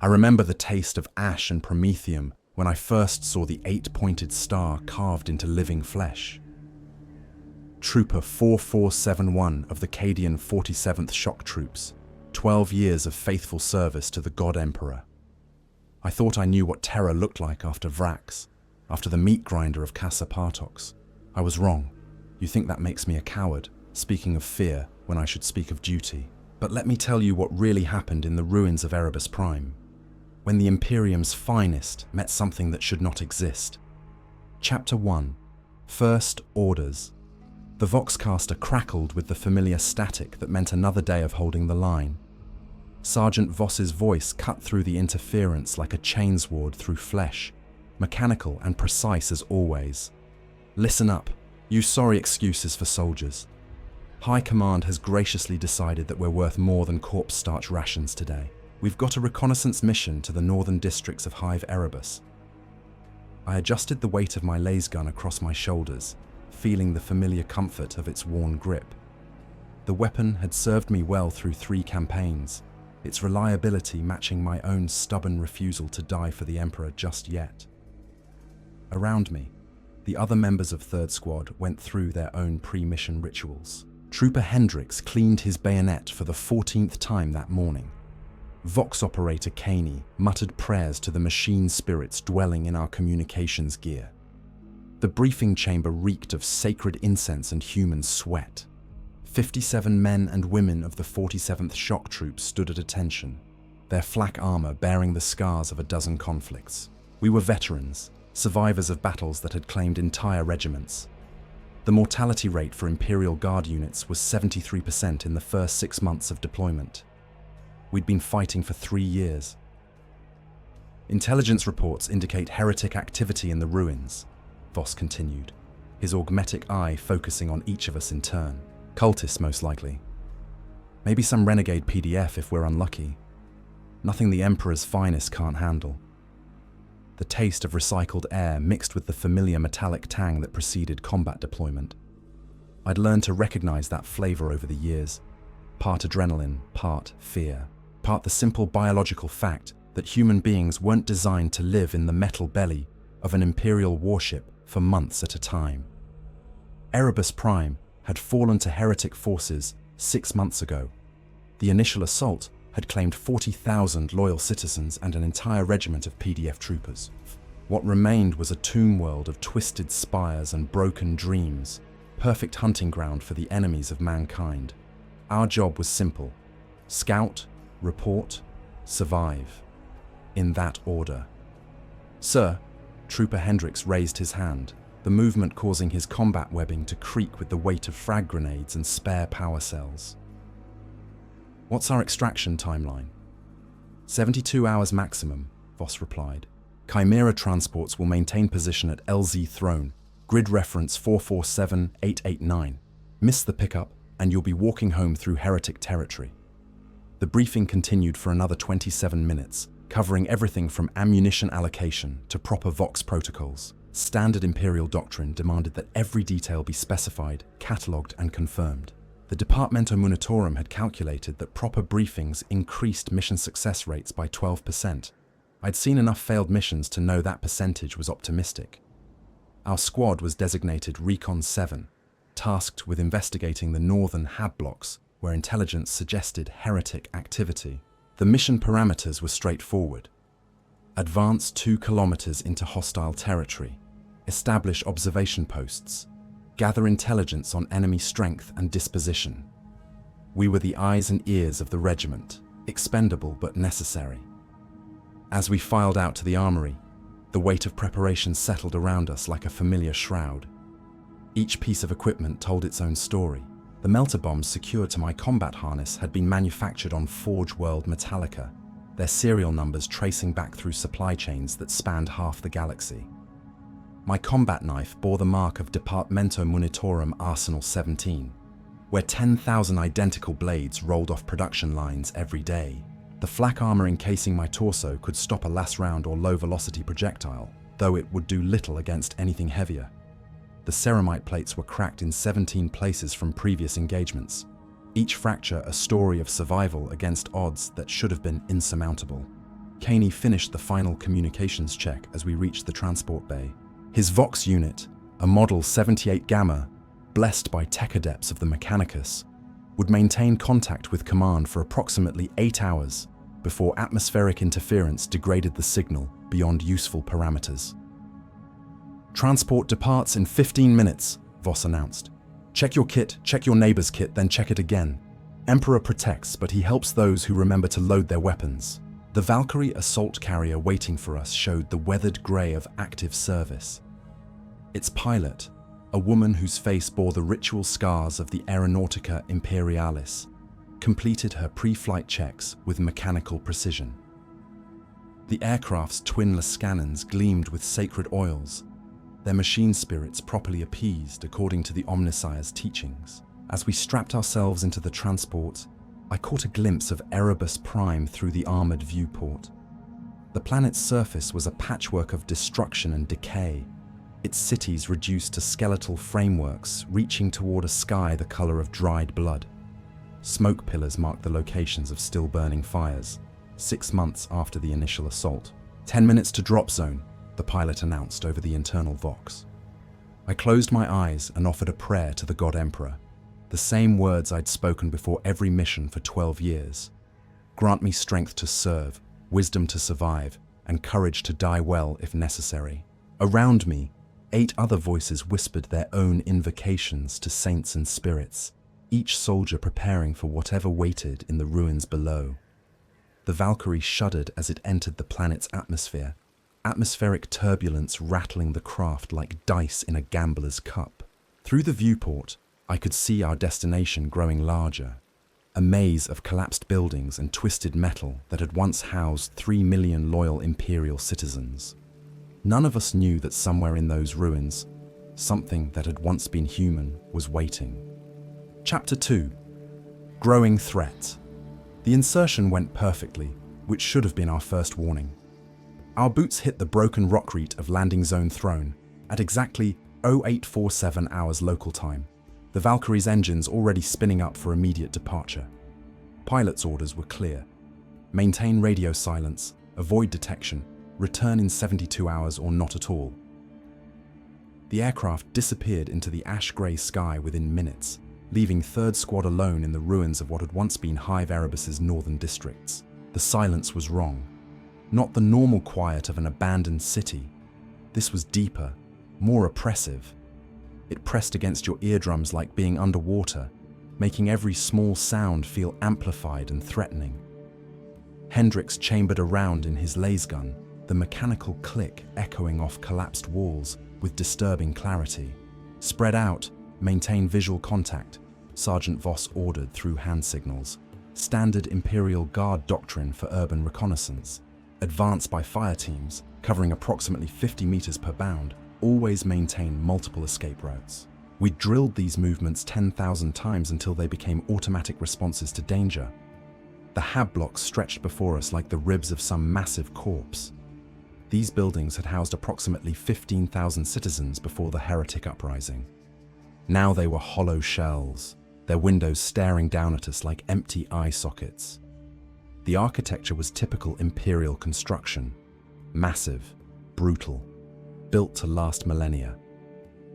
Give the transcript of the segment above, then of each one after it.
I remember the taste of ash and promethium when I first saw the 8-pointed star carved into living flesh. Trooper 4471 of the Cadian 47th Shock Troops, 12 years of faithful service to the God Emperor. I thought I knew what terror looked like after Vrax, after the meat grinder of Casa Partox. I was wrong. You think that makes me a coward, speaking of fear when I should speak of duty. But let me tell you what really happened in the ruins of Erebus Prime, when the Imperium's finest met something that should not exist. Chapter 1. First Orders. The Voxcaster crackled with the familiar static that meant another day of holding the line. Sergeant Voss's voice cut through the interference like a chainsword through flesh, mechanical and precise as always. Listen up. Use sorry excuses for soldiers. High Command has graciously decided that we're worth more than corpse starch rations today. We've got a reconnaissance mission to the northern districts of Hive Erebus. I adjusted the weight of my laser gun across my shoulders, feeling the familiar comfort of its worn grip. The weapon had served me well through 3 campaigns, its reliability matching my own stubborn refusal to die for the Emperor just yet. Around me, the other members of 3rd Squad went through their own pre-mission rituals. Trooper Hendricks cleaned his bayonet for the 14th time that morning. Vox Operator Caney muttered prayers to the machine spirits dwelling in our communications gear. The briefing chamber reeked of sacred incense and human sweat. 57 men and women of the 47th Shock Troops stood at attention, their flak armor bearing the scars of a dozen conflicts. We were veterans, survivors of battles that had claimed entire regiments. The mortality rate for Imperial Guard units was 73% in the first 6 months of deployment. We'd been fighting for 3 years. Intelligence reports indicate heretic activity in the ruins, Voss continued, his augmetic eye focusing on each of us in turn. Cultists, most likely. Maybe some renegade PDF if we're unlucky. Nothing the Emperor's finest can't handle. The taste of recycled air mixed with the familiar metallic tang that preceded combat deployment. I'd learned to recognize that flavor over the years. Part adrenaline, part fear. Part the simple biological fact that human beings weren't designed to live in the metal belly of an Imperial warship for months at a time. Erebus Prime had fallen to heretic forces 6 months ago. The initial assault had claimed 40,000 loyal citizens and an entire regiment of PDF troopers. What remained was a tomb world of twisted spires and broken dreams, perfect hunting ground for the enemies of mankind. Our job was simple: scout, report, survive. In that order. Sir, Trooper Hendricks raised his hand, the movement causing his combat webbing to creak with the weight of frag grenades and spare power cells. What's our extraction timeline? 72 hours maximum, Voss replied. Chimera transports will maintain position at LZ Throne, grid reference 447889. Miss the pickup, and you'll be walking home through heretic territory. The briefing continued for another 27 minutes, covering everything from ammunition allocation to proper Vox protocols. Standard Imperial doctrine demanded that every detail be specified, catalogued, and confirmed. The Departamento Munitorum had calculated that proper briefings increased mission success rates by 12%. I'd seen enough failed missions to know that percentage was optimistic. Our squad was designated Recon 7, tasked with investigating the northern hab blocks where intelligence suggested heretic activity. The mission parameters were straightforward. Advance 2 kilometers into hostile territory. Establish observation posts. Gather intelligence on enemy strength and disposition. We were the eyes and ears of the regiment, expendable but necessary. As we filed out to the armory, the weight of preparation settled around us like a familiar shroud. Each piece of equipment told its own story. The melter bombs secured to my combat harness had been manufactured on Forge World Metallica, their serial numbers tracing back through supply chains that spanned half the galaxy. My combat knife bore the mark of Departamento Munitorum Arsenal 17, where 10,000 identical blades rolled off production lines every day. The flak armor encasing my torso could stop a last round or low-velocity projectile, though it would do little against anything heavier. The ceramite plates were cracked in 17 places from previous engagements, each fracture a story of survival against odds that should have been insurmountable. Caney finished the final communications check as we reached the transport bay. His Vox unit, a Model 78 Gamma, blessed by tech adepts of the Mechanicus, would maintain contact with command for approximately 8 hours before atmospheric interference degraded the signal beyond useful parameters. "Transport departs in 15 minutes, Voss announced. "Check your kit, check your neighbor's kit, then check it again. Emperor protects, but he helps those who remember to load their weapons." The Valkyrie assault carrier waiting for us showed the weathered grey of active service. Its pilot, a woman whose face bore the ritual scars of the Aeronautica Imperialis, completed her pre-flight checks with mechanical precision. The aircraft's twinless cannons gleamed with sacred oils, their machine spirits properly appeased according to the Omnissiah's teachings. As we strapped ourselves into the transport, I caught a glimpse of Erebus Prime through the armored viewport. The planet's surface was a patchwork of destruction and decay, its cities reduced to skeletal frameworks reaching toward a sky the color of dried blood. Smoke pillars marked the locations of still-burning fires, 6 months after the initial assault. 10 minutes to drop zone, the pilot announced over the internal Vox. I closed my eyes and offered a prayer to the God Emperor, the same words I'd spoken before every mission for 12 years. Grant me strength to serve, wisdom to survive, and courage to die well if necessary. Around me, 8 other voices whispered their own invocations to saints and spirits, each soldier preparing for whatever waited in the ruins below. The Valkyrie shuddered as it entered the planet's atmosphere, atmospheric turbulence rattling the craft like dice in a gambler's cup. Through the viewport, I could see our destination growing larger, a maze of collapsed buildings and twisted metal that had once housed 3 million loyal Imperial citizens. None of us knew that somewhere in those ruins, something that had once been human was waiting. Chapter 2. Growing Threat. The insertion went perfectly, which should have been our first warning. Our boots hit the broken rockreat of landing zone Throne at exactly 0847 hours local time, the Valkyrie's engines already spinning up for immediate departure. Pilot's orders were clear. Maintain radio silence, avoid detection, return in 72 hours or not at all. The aircraft disappeared into the ash-grey sky within minutes, leaving 3rd Squad alone in the ruins of what had once been Hive Erebus's northern districts. The silence was wrong. Not the normal quiet of an abandoned city. This was deeper, more oppressive. It pressed against your eardrums like being underwater, making every small sound feel amplified and threatening. Hendrix chambered around in his lasgun, the mechanical click echoing off collapsed walls with disturbing clarity. "Spread out, maintain visual contact," Sergeant Voss ordered through hand signals. Standard Imperial Guard doctrine for urban reconnaissance. Advance by fire teams, covering approximately 50 meters per bound, always maintain multiple escape routes. We drilled these movements 10,000 times until they became automatic responses to danger. The hab blocks stretched before us like the ribs of some massive corpse. These buildings had housed approximately 15,000 citizens before the heretic uprising. Now they were hollow shells, their windows staring down at us like empty eye sockets. The architecture was typical Imperial construction, massive, brutal, built to last millennia.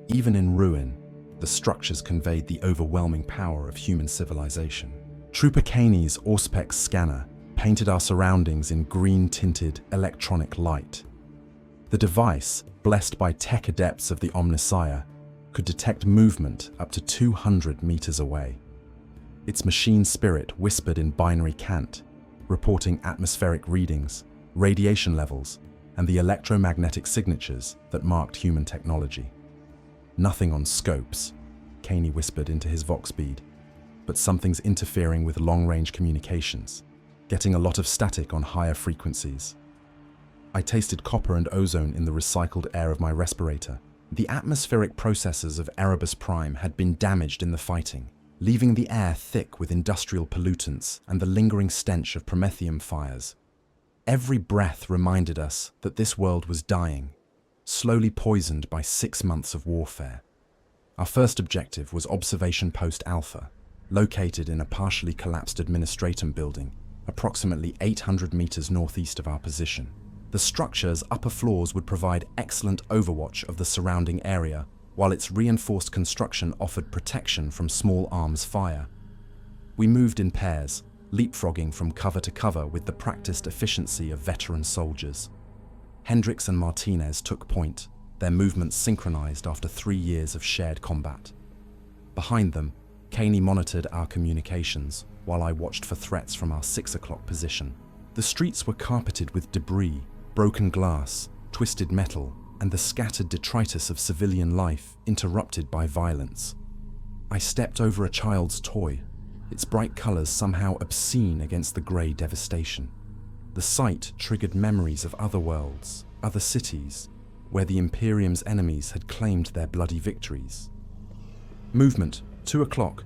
Even in ruin, the structures conveyed the overwhelming power of human civilization. Trooper Caney's Auspex scanner painted our surroundings in green-tinted electronic light. The device, blessed by tech adepts of the Omnissiah, could detect movement up to 200 meters away. Its machine spirit whispered in binary cant, reporting atmospheric readings, radiation levels, and the electromagnetic signatures that marked human technology. "Nothing on scopes," Caney whispered into his Vox bead, "but something's interfering with long-range communications, getting a lot of static on higher frequencies." I tasted copper and ozone in the recycled air of my respirator. The atmospheric processes of Erebus Prime had been damaged in the fighting, leaving the air thick with industrial pollutants and the lingering stench of promethium fires. Every breath reminded us that this world was dying, slowly poisoned by 6 months of warfare. Our first objective was Observation Post Alpha, located in a partially collapsed administratum building approximately 800 meters northeast of our position. The structure's upper floors would provide excellent overwatch of the surrounding area, while its reinforced construction offered protection from small arms fire. We moved in pairs, leapfrogging from cover to cover with the practiced efficiency of veteran soldiers. Hendricks and Martinez took point, their movements synchronized after 3 years of shared combat. Behind them, Caney monitored our communications, while I watched for threats from our 6 o'clock position. The streets were carpeted with debris, broken glass, twisted metal, and the scattered detritus of civilian life interrupted by violence. I stepped over a child's toy, its bright colors somehow obscene against the grey devastation. The sight triggered memories of other worlds, other cities, where the Imperium's enemies had claimed their bloody victories. Movement, 2 o'clock,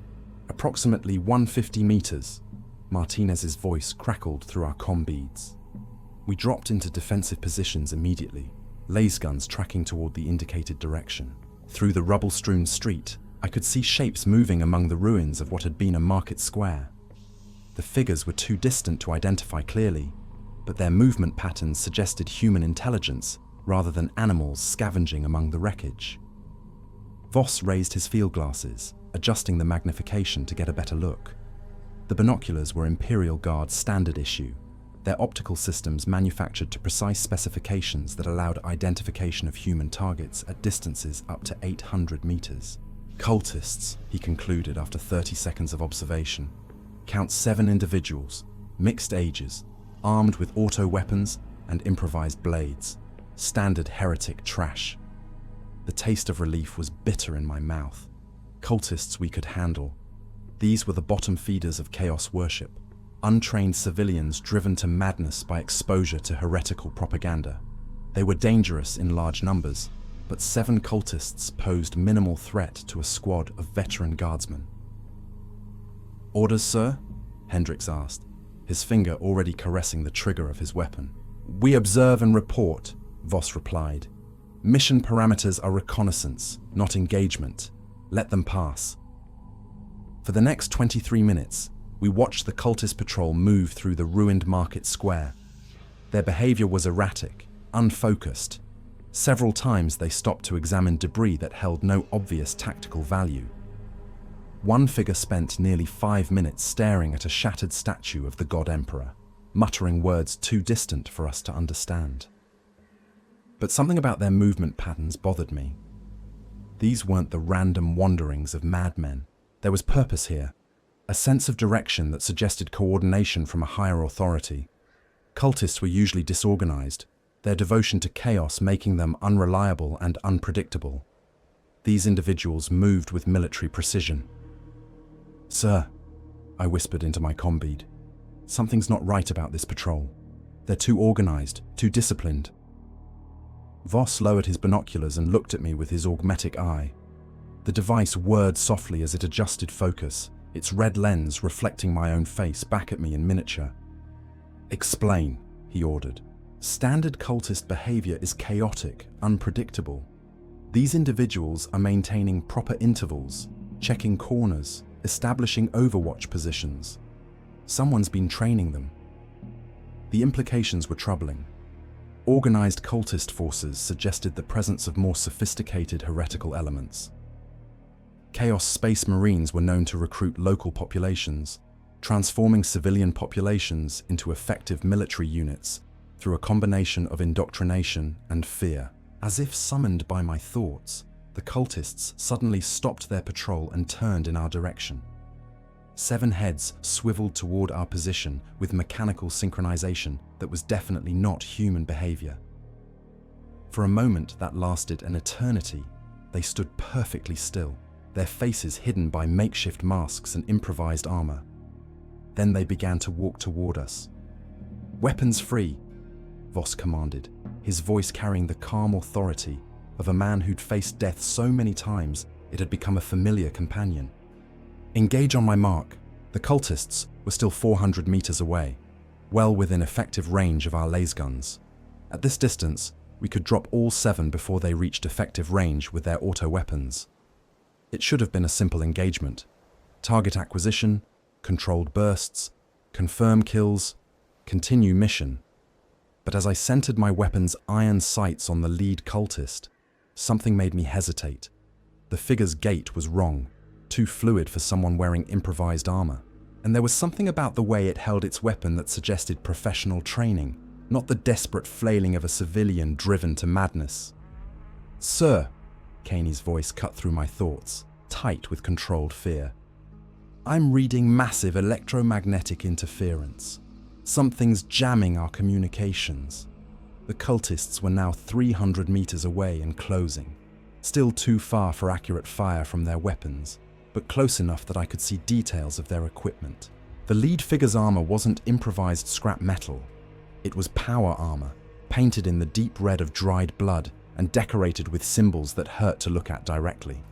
approximately 150 meters. Martinez's voice crackled through our comm beads. We dropped into defensive positions immediately, laser guns tracking toward the indicated direction. Through the rubble-strewn street, I could see shapes moving among the ruins of what had been a market square. The figures were too distant to identify clearly, but their movement patterns suggested human intelligence rather than animals scavenging among the wreckage. Voss raised his field glasses, adjusting the magnification to get a better look. The binoculars were Imperial Guard standard issue, their optical systems manufactured to precise specifications that allowed identification of human targets at distances up to 800 meters. Cultists, he concluded after 30 seconds of observation. Count 7 individuals, mixed ages, armed with auto weapons and improvised blades. Standard heretic trash. The taste of relief was bitter in my mouth. Cultists we could handle. These were the bottom feeders of chaos worship, untrained civilians driven to madness by exposure to heretical propaganda. They were dangerous in large numbers, but 7 cultists posed minimal threat to a squad of veteran guardsmen. "Orders, sir?" Hendricks asked, his finger already caressing the trigger of his weapon. "We observe and report," Voss replied. "Mission parameters are reconnaissance, not engagement. Let them pass." For the next 23 minutes, we watched the cultist patrol move through the ruined market square. Their behavior was erratic, unfocused. Several times they stopped to examine debris that held no obvious tactical value. One figure spent nearly 5 minutes staring at a shattered statue of the God Emperor, muttering words too distant for us to understand. But something about their movement patterns bothered me. These weren't the random wanderings of madmen. There was purpose here, a sense of direction that suggested coordination from a higher authority. Cultists were usually disorganized, their devotion to chaos making them unreliable and unpredictable. These individuals moved with military precision. "Sir," I whispered into my comm bead, "something's not right about this patrol. They're too organized, too disciplined." Voss lowered his binoculars and looked at me with his augmetic eye. The device whirred softly as it adjusted focus, its red lens reflecting my own face back at me in miniature. "Explain," he ordered. "Standard cultist behavior is chaotic, unpredictable. These individuals are maintaining proper intervals, checking corners, establishing overwatch positions. Someone's been training them." The implications were troubling. Organized cultist forces suggested the presence of more sophisticated heretical elements. Chaos Space Marines were known to recruit local populations, transforming civilian populations into effective military units through a combination of indoctrination and fear. As if summoned by my thoughts, the cultists suddenly stopped their patrol and turned in our direction. 7 heads swiveled toward our position with mechanical synchronization that was definitely not human behavior. For a moment that lasted an eternity, they stood perfectly still, their faces hidden by makeshift masks and improvised armor. Then they began to walk toward us. "Weapons free," Voss commanded, his voice carrying the calm authority of a man who'd faced death so many times it had become a familiar companion. "Engage on my mark." The cultists were still 400 meters away, well within effective range of our laser guns. At this distance, we could drop all 7 before they reached effective range with their auto weapons. It should have been a simple engagement. Target acquisition, controlled bursts, Confirm kills, continue mission. But as I centered my weapon's iron sights on the lead cultist, something made me hesitate. The figure's gait was wrong, too fluid for someone wearing improvised armor. And there was something about the way it held its weapon that suggested professional training, not the desperate flailing of a civilian driven to madness. "Sir," Caney's voice cut through my thoughts, tight with controlled fear. "I'm reading massive electromagnetic interference. Something's jamming our communications." The cultists were now 300 meters away and closing, still too far for accurate fire from their weapons, but close enough that I could see details of their equipment. The lead figure's armor wasn't improvised scrap metal. It was power armor, painted in the deep red of dried blood and decorated with symbols that hurt to look at directly.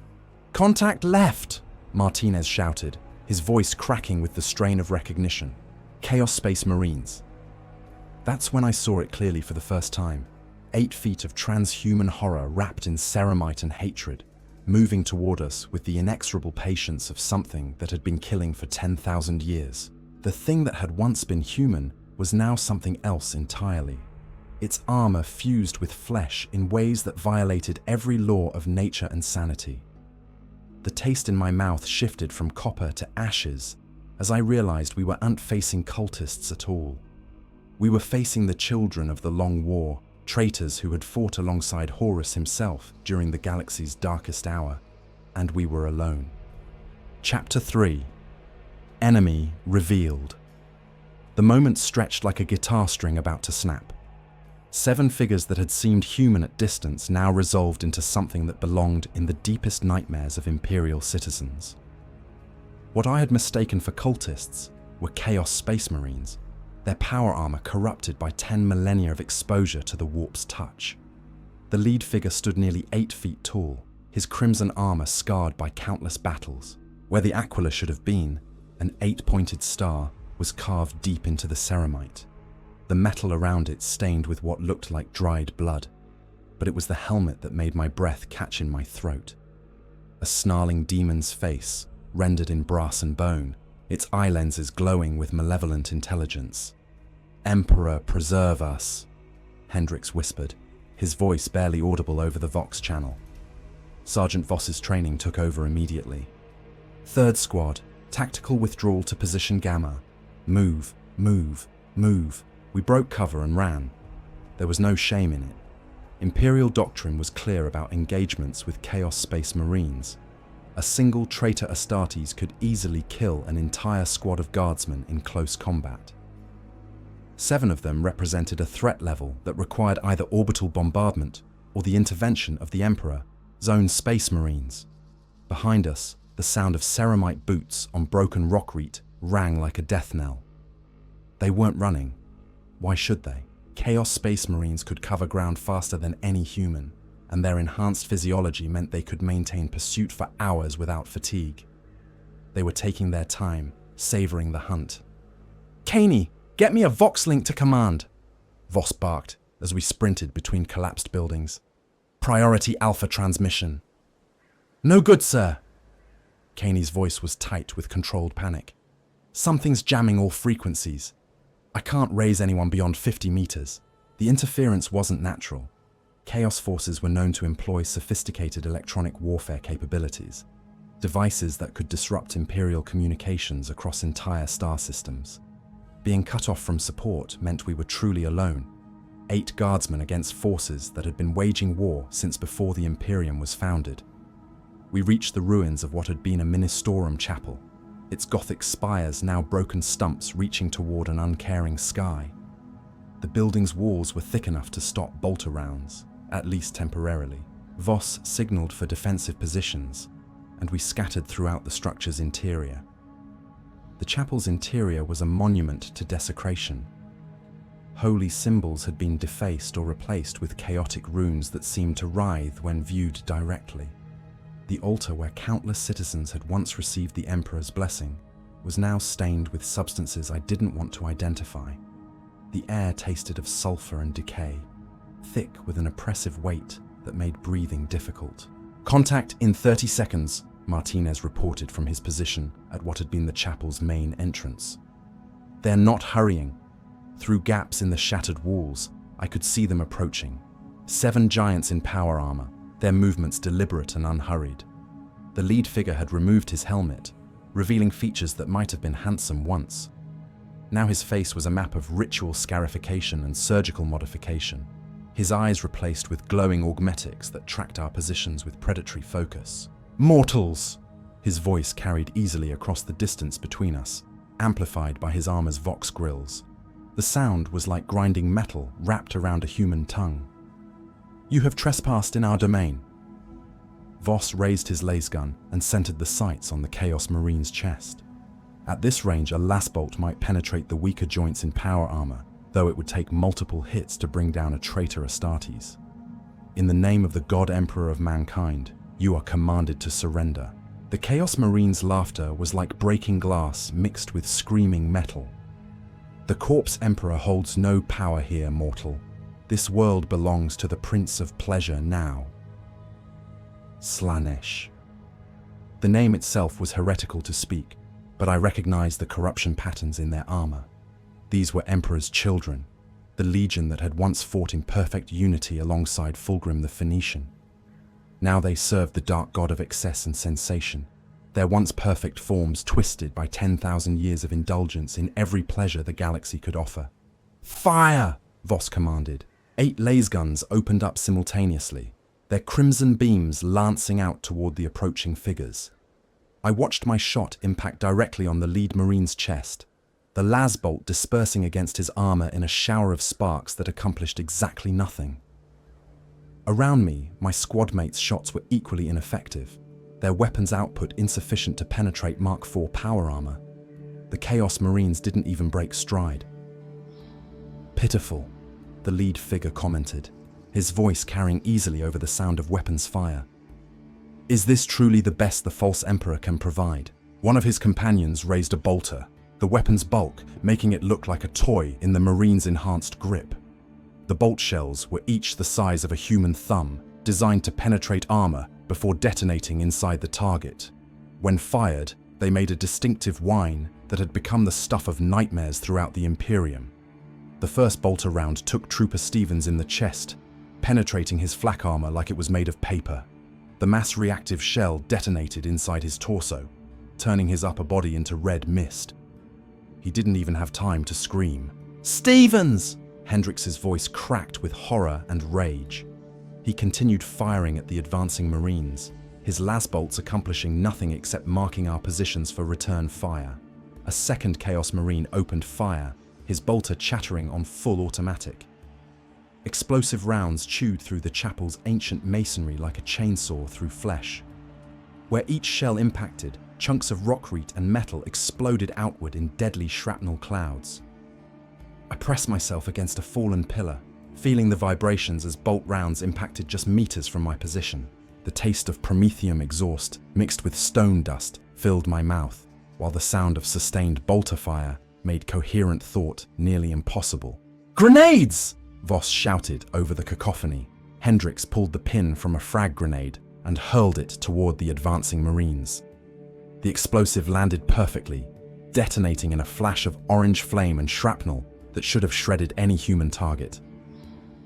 "Contact left!" Martinez shouted, his voice cracking with the strain of recognition. "Chaos Space Marines." That's when I saw it clearly for the first time. 8 feet of transhuman horror wrapped in ceramite and hatred, moving toward us with the inexorable patience of something that had been killing for 10,000 years. The thing that had once been human was now something else entirely. Its armor fused with flesh in ways that violated every law of nature and sanity. The taste in my mouth shifted from copper to ashes as I realized we weren't facing cultists at all. We were facing the children of the Long War, traitors who had fought alongside Horus himself during the galaxy's darkest hour, and we were alone. Chapter 3. Enemy Revealed. The moment stretched like a guitar string about to snap. 7 figures that had seemed human at distance now resolved into something that belonged in the deepest nightmares of Imperial citizens. What I had mistaken for cultists were Chaos Space Marines, their power armor corrupted by 10 millennia of exposure to the warp's touch. The lead figure stood nearly 8 feet tall, his crimson armor scarred by countless battles. Where the Aquila should have been, an 8-pointed star was carved deep into the ceramite, the metal around it stained with what looked like dried blood. But it was the helmet that made my breath catch in my throat. A snarling demon's face, rendered in brass and bone, its eye lenses glowing with malevolent intelligence. "Emperor, preserve us," Hendricks whispered, his voice barely audible over the Vox channel. Sergeant Voss's training took over immediately. "Third squad, tactical withdrawal to position Gamma. Move, move, move." We broke cover and ran. There was no shame in it. Imperial doctrine was clear about engagements with Chaos Space Marines. A single traitor Astartes could easily kill an entire squad of guardsmen in close combat. 7 of them represented a threat level that required either orbital bombardment or the intervention of the Emperor, Zone Space Marines. Behind us, the sound of ceramite boots on broken rockreet rang like a death knell. They weren't running. Why should they? Chaos Space Marines could cover ground faster than any human, and their enhanced physiology meant they could maintain pursuit for hours without fatigue. They were taking their time, savoring the hunt. "Caney, get me a Vox link to command," Voss barked as we sprinted between collapsed buildings. "Priority Alpha transmission." "No good, sir." Caney's voice was tight with controlled panic. "Something's jamming all frequencies. I can't raise anyone beyond 50 meters. The interference wasn't natural. Chaos forces were known to employ sophisticated electronic warfare capabilities, devices that could disrupt Imperial communications across entire star systems. Being cut off from support meant we were truly alone. 8 guardsmen against forces that had been waging war since before the Imperium was founded. We reached the ruins of what had been a Ministorum chapel, its Gothic spires now broken stumps reaching toward an uncaring sky. The building's walls were thick enough to stop bolter rounds, at least temporarily. Voss signaled for defensive positions, and we scattered throughout the structure's interior. The chapel's interior was a monument to desecration. Holy symbols had been defaced or replaced with chaotic runes that seemed to writhe when viewed directly. The altar where countless citizens had once received the Emperor's blessing was now stained with substances I didn't want to identify. The air tasted of sulfur and decay, thick with an oppressive weight that made breathing difficult. "Contact in 30 seconds, Martinez reported from his position at what had been the chapel's main entrance. They're not hurrying. Through gaps in the shattered walls, I could see them approaching. 7 giants in power armor, their movements deliberate and unhurried. The lead figure had removed his helmet, revealing features that might have been handsome once. Now his face was a map of ritual scarification and surgical modification, his eyes replaced with glowing augmetics that tracked our positions with predatory focus. "Mortals!" His voice carried easily across the distance between us, amplified by his armor's vox grills. The sound was like grinding metal wrapped around a human tongue. "You have trespassed in our domain." Voss raised his lasgun and centered the sights on the Chaos Marine's chest. At this range, a lasbolt might penetrate the weaker joints in power armor, though it would take multiple hits to bring down a traitor Astartes. "In the name of the God Emperor of mankind, you are commanded to surrender." The Chaos Marine's laughter was like breaking glass mixed with screaming metal. "The Corpse Emperor holds no power here, mortal. This world belongs to the Prince of Pleasure now." Slanesh. The name itself was heretical to speak, but I recognized the corruption patterns in their armor. These were Emperor's children, the legion that had once fought in perfect unity alongside Fulgrim the Phoenician. Now they served the dark god of excess and sensation, their once perfect forms twisted by 10,000 years of indulgence in every pleasure the galaxy could offer. "Fire!" Voss commanded. 8 lasguns opened up simultaneously, their crimson beams lancing out toward the approaching figures. I watched my shot impact directly on the lead marine's chest, the lasbolt dispersing against his armor in a shower of sparks that accomplished exactly nothing. Around me, my squad mates' shots were equally ineffective, their weapons output insufficient to penetrate Mark IV power armor. The Chaos Marines didn't even break stride. "Pitiful," the lead figure commented, his voice carrying easily over the sound of weapons fire. "Is this truly the best the false Emperor can provide?" One of his companions raised a bolter, the weapon's bulk making it look like a toy in the Marine's enhanced grip. The bolt shells were each the size of a human thumb, designed to penetrate armor before detonating inside the target. When fired, they made a distinctive whine that had become the stuff of nightmares throughout the Imperium. The first bolter round took Trooper Stevens in the chest, penetrating his flak armor like it was made of paper. The mass-reactive shell detonated inside his torso, turning his upper body into red mist. He didn't even have time to scream. "Stevens!" Hendrix's voice cracked with horror and rage. He continued firing at the advancing Marines, his lasbolts accomplishing nothing except marking our positions for return fire. A second Chaos Marine opened fire, his bolter chattering on full automatic. Explosive rounds chewed through the chapel's ancient masonry like a chainsaw through flesh. Where each shell impacted, chunks of rockreat and metal exploded outward in deadly shrapnel clouds. I pressed myself against a fallen pillar, feeling the vibrations as bolt rounds impacted just meters from my position. The taste of promethium exhaust, mixed with stone dust, filled my mouth, while the sound of sustained bolter fire made coherent thought nearly impossible. "Grenades!" Voss shouted over the cacophony. Hendrix pulled the pin from a frag grenade and hurled it toward the advancing Marines. The explosive landed perfectly, detonating in a flash of orange flame and shrapnel that should have shredded any human target.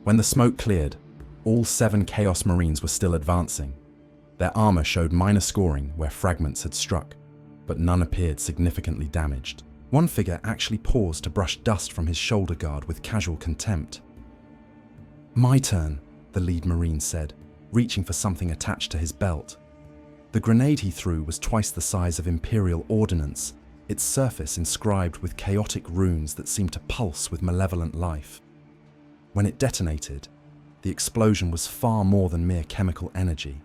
When the smoke cleared, all 7 Chaos Marines were still advancing. Their armor showed minor scoring where fragments had struck, but none appeared significantly damaged. One figure actually paused to brush dust from his shoulder guard with casual contempt. "My turn," the lead Marine said, reaching for something attached to his belt. The grenade he threw was twice the size of Imperial ordnance, its surface inscribed with chaotic runes that seemed to pulse with malevolent life. When it detonated, the explosion was far more than mere chemical energy.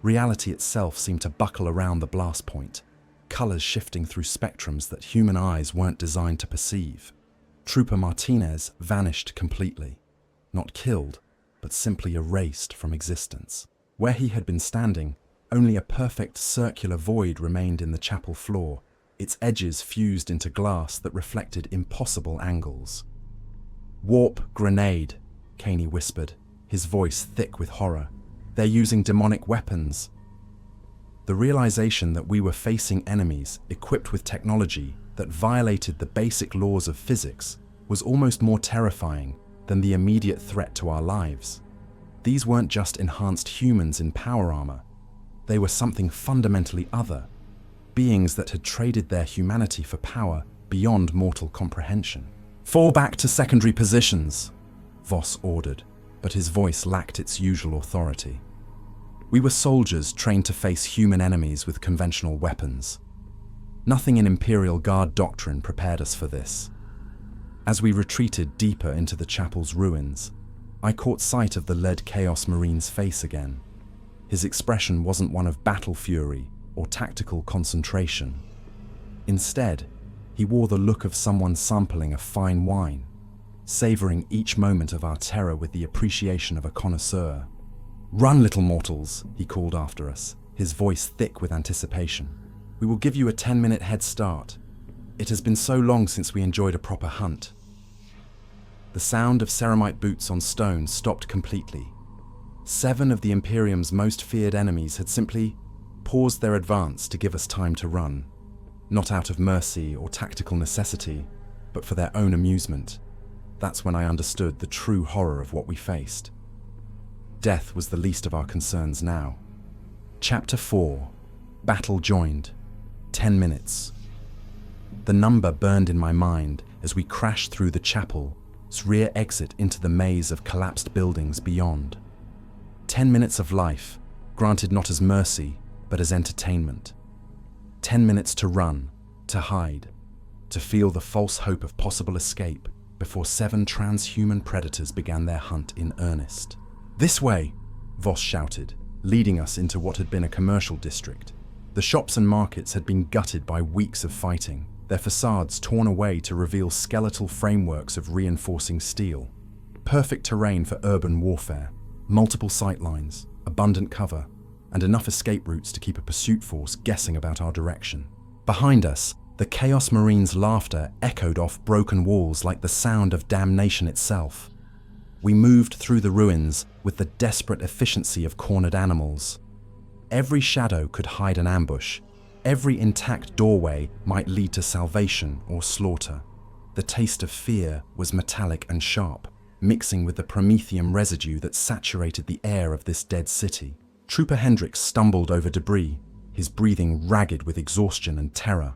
Reality itself seemed to buckle around the blast point, colors shifting through spectrums that human eyes weren't designed to perceive. Trooper Martinez vanished completely, not killed, but simply erased from existence. Where he had been standing, only a perfect circular void remained in the chapel floor, its edges fused into glass that reflected impossible angles. "Warp grenade," Caney whispered, his voice thick with horror. "They're using demonic weapons." The realization that we were facing enemies equipped with technology that violated the basic laws of physics was almost more terrifying than the immediate threat to our lives. These weren't just enhanced humans in power armor. They were something fundamentally other, beings that had traded their humanity for power beyond mortal comprehension. "Fall back to secondary positions," Voss ordered, but his voice lacked its usual authority. We were soldiers trained to face human enemies with conventional weapons. Nothing in Imperial Guard doctrine prepared us for this. As we retreated deeper into the chapel's ruins, I caught sight of the lead Chaos Marine's face again. His expression wasn't one of battle fury or tactical concentration. Instead, he wore the look of someone sampling a fine wine, savoring each moment of our terror with the appreciation of a connoisseur. "Run, little mortals," he called after us, his voice thick with anticipation. "We will give you a 10-minute head start. It has been so long since we enjoyed a proper hunt." The sound of ceramite boots on stone stopped completely. 7 of the Imperium's most feared enemies had simply paused their advance to give us time to run, not out of mercy or tactical necessity, but for their own amusement. That's when I understood the true horror of what we faced. Death was the least of our concerns now. Chapter 4. Battle joined. 10 minutes. The number burned in my mind as we crashed through the chapel's rear exit into the maze of collapsed buildings beyond. 10 minutes of life, granted not as mercy, but as entertainment. 10 minutes to run, to hide, to feel the false hope of possible escape before 7 transhuman predators began their hunt in earnest. "This way," Voss shouted, leading us into what had been a commercial district. The shops and markets had been gutted by weeks of fighting, their facades torn away to reveal skeletal frameworks of reinforcing steel. Perfect terrain for urban warfare, multiple sightlines, abundant cover, and enough escape routes to keep a pursuit force guessing about our direction. Behind us, the Chaos Marine's laughter echoed off broken walls like the sound of damnation itself. We moved through the ruins with the desperate efficiency of cornered animals. Every shadow could hide an ambush. Every intact doorway might lead to salvation or slaughter. The taste of fear was metallic and sharp, mixing with the promethium residue that saturated the air of this dead city. Trooper Hendricks stumbled over debris, his breathing ragged with exhaustion and terror.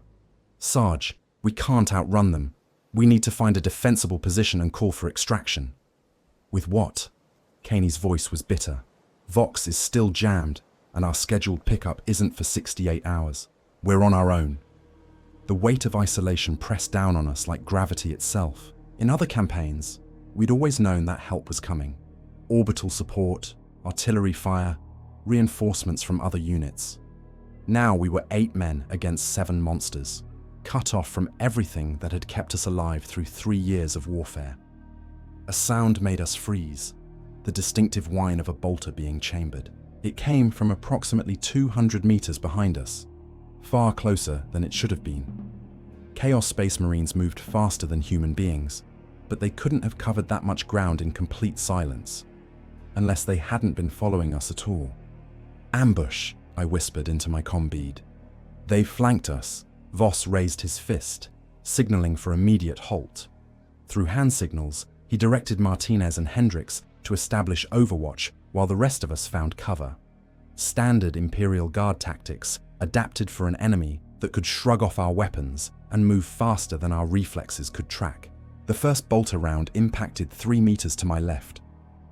"Sarge, we can't outrun them. We need to find a defensible position and call for extraction." "With what?" Kaney's voice was bitter. "Vox is still jammed, and our scheduled pickup isn't for 68 hours. We're on our own." The weight of isolation pressed down on us like gravity itself. In other campaigns, we'd always known that help was coming. Orbital support, artillery fire, reinforcements from other units. Now we were 8 men against 7 monsters, cut off from everything that had kept us alive through 3 years of warfare. A sound made us freeze, the distinctive whine of a bolter being chambered. It came from approximately 200 meters behind us, far closer than it should have been. Chaos Space Marines moved faster than human beings, but they couldn't have covered that much ground in complete silence, unless they hadn't been following us at all. "Ambush," I whispered into my comm bead. "They've flanked us." Voss raised his fist, signaling for immediate halt. Through hand signals, he directed Martinez and Hendricks to establish overwatch while the rest of us found cover. Standard Imperial Guard tactics adapted for an enemy that could shrug off our weapons and move faster than our reflexes could track. The first bolter round impacted 3 meters to my left,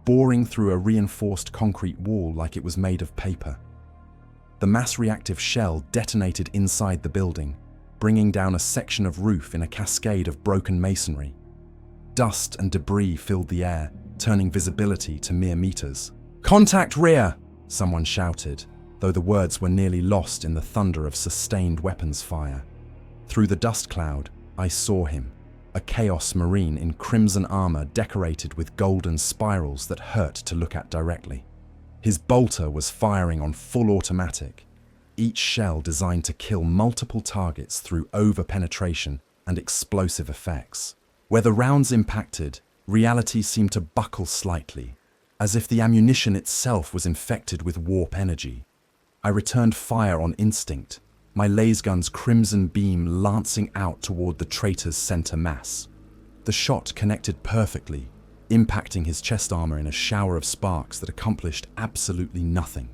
boring through a reinforced concrete wall like it was made of paper. The mass-reactive shell detonated inside the building, bringing down a section of roof in a cascade of broken masonry. Dust and debris filled the air, turning visibility to mere meters. "Contact rear!" someone shouted, though the words were nearly lost in the thunder of sustained weapons fire. Through the dust cloud, I saw him, a Chaos Marine in crimson armor decorated with golden spirals that hurt to look at directly. His bolter was firing on full automatic, each shell designed to kill multiple targets through over-penetration and explosive effects. Where the rounds impacted, reality seemed to buckle slightly, as if the ammunition itself was infected with warp energy. I returned fire on instinct, my lasergun's crimson beam lancing out toward the traitor's center mass. The shot connected perfectly, impacting his chest armor in a shower of sparks that accomplished absolutely nothing.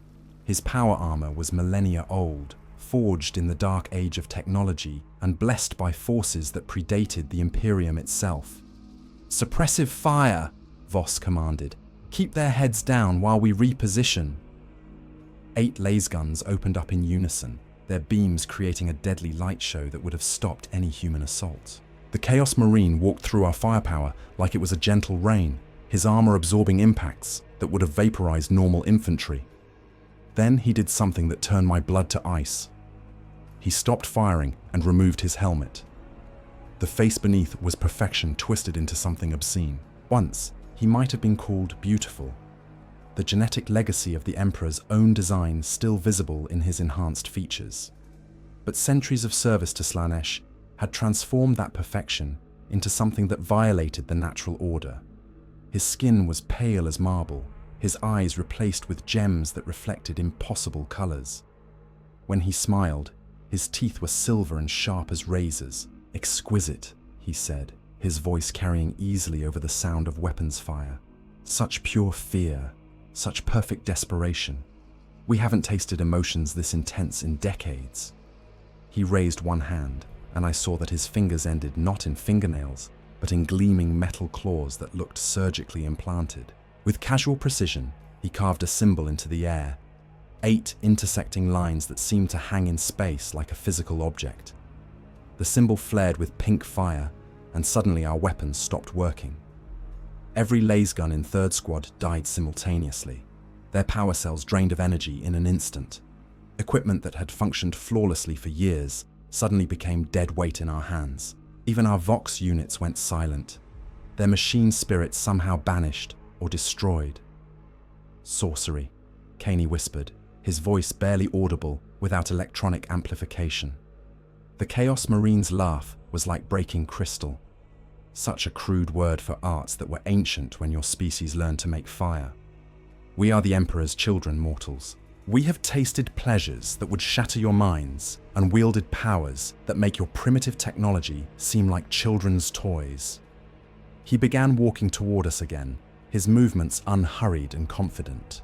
His power armor was millennia old, forged in the dark age of technology and blessed by forces that predated the Imperium itself. "Suppressive fire," Voss commanded. "Keep their heads down while we reposition." 8 lasguns opened up in unison, their beams creating a deadly light show that would have stopped any human assault. The Chaos Marine walked through our firepower like it was a gentle rain, his armor absorbing impacts that would have vaporized normal infantry. Then he did something that turned my blood to ice. He stopped firing and removed his helmet. The face beneath was perfection twisted into something obscene. Once, he might have been called beautiful. The genetic legacy of the Emperor's own design still visible in his enhanced features. But centuries of service to Slaanesh had transformed that perfection into something that violated the natural order. His skin was pale as marble, his eyes replaced with gems that reflected impossible colors. When he smiled, his teeth were silver and sharp as razors. "Exquisite," he said, his voice carrying easily over the sound of weapons fire. "Such pure fear, such perfect desperation. We haven't tasted emotions this intense in decades." He raised one hand, and I saw that his fingers ended not in fingernails, but in gleaming metal claws that looked surgically implanted. With casual precision, he carved a symbol into the air, 8 intersecting lines that seemed to hang in space like a physical object. The symbol flared with pink fire, and suddenly our weapons stopped working. Every lasgun in 3rd Squad died simultaneously, their power cells drained of energy in an instant. Equipment that had functioned flawlessly for years suddenly became dead weight in our hands. Even our Vox units went silent, their machine spirits somehow banished or destroyed. "Sorcery," Caney whispered, his voice barely audible without electronic amplification. The Chaos Marine's laugh was like breaking crystal. Such a crude word for arts that were ancient when your species learned to make fire. "We are the Emperor's children, mortals. We have tasted pleasures that would shatter your minds and wielded powers that make your primitive technology seem like children's toys." He began walking toward us again, his movements unhurried and confident.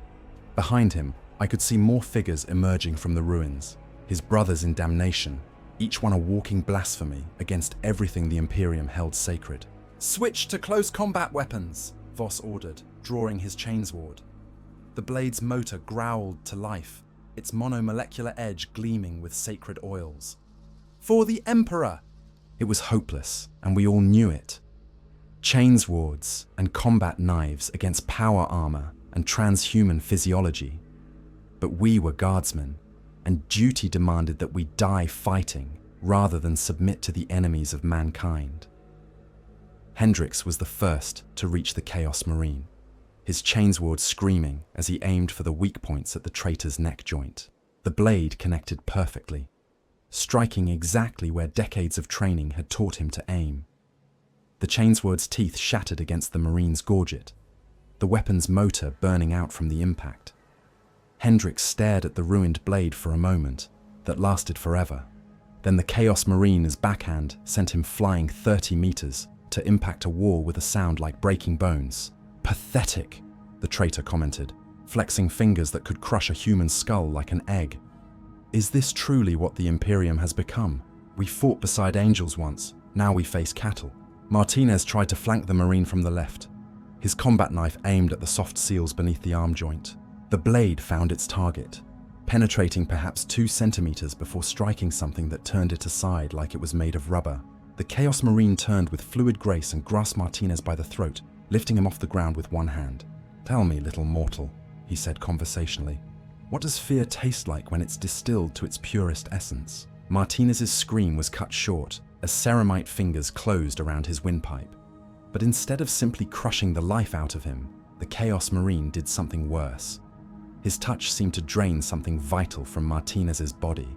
Behind him, I could see more figures emerging from the ruins, his brothers in damnation, each one a walking blasphemy against everything the Imperium held sacred. "Switch to close combat weapons," Voss ordered, drawing his chainsword. The blade's motor growled to life, its monomolecular edge gleaming with sacred oils. "For the Emperor!" It was hopeless, and we all knew it. Chainswords and combat knives against power armor and transhuman physiology. But we were guardsmen, and duty demanded that we die fighting rather than submit to the enemies of mankind. Hendrix was the first to reach the Chaos Marine, his chainsword screaming as he aimed for the weak points at the traitor's neck joint. The blade connected perfectly, striking exactly where decades of training had taught him to aim. The chainsword's teeth shattered against the Marine's gorget, the weapon's motor burning out from the impact. Hendrix stared at the ruined blade for a moment that lasted forever. Then the Chaos Marine's backhand sent him flying 30 meters to impact a wall with a sound like breaking bones. "Pathetic," the traitor commented, flexing fingers that could crush a human skull like an egg. "Is this truly what the Imperium has become? We fought beside angels once, now we face cattle." Martinez tried to flank the Marine from the left, his combat knife aimed at the soft seals beneath the arm joint. The blade found its target, penetrating perhaps 2 centimeters before striking something that turned it aside like it was made of rubber. The Chaos Marine turned with fluid grace and grasped Martinez by the throat, lifting him off the ground with one hand. "Tell me, little mortal," he said conversationally, "what does fear taste like when it's distilled to its purest essence?" Martinez's scream was cut short as ceramite fingers closed around his windpipe. But instead of simply crushing the life out of him, the Chaos Marine did something worse. His touch seemed to drain something vital from Martinez's body,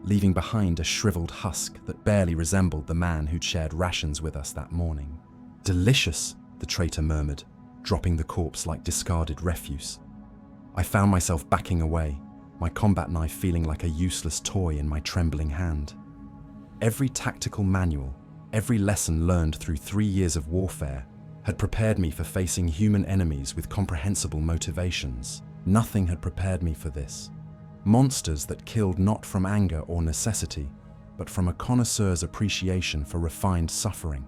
leaving behind a shriveled husk that barely resembled the man who'd shared rations with us that morning. "Delicious," the traitor murmured, dropping the corpse like discarded refuse. I found myself backing away, my combat knife feeling like a useless toy in my trembling hand. Every tactical manual, every lesson learned through 3 years of warfare, had prepared me for facing human enemies with comprehensible motivations. Nothing had prepared me for this. Monsters that killed not from anger or necessity, but from a connoisseur's appreciation for refined suffering.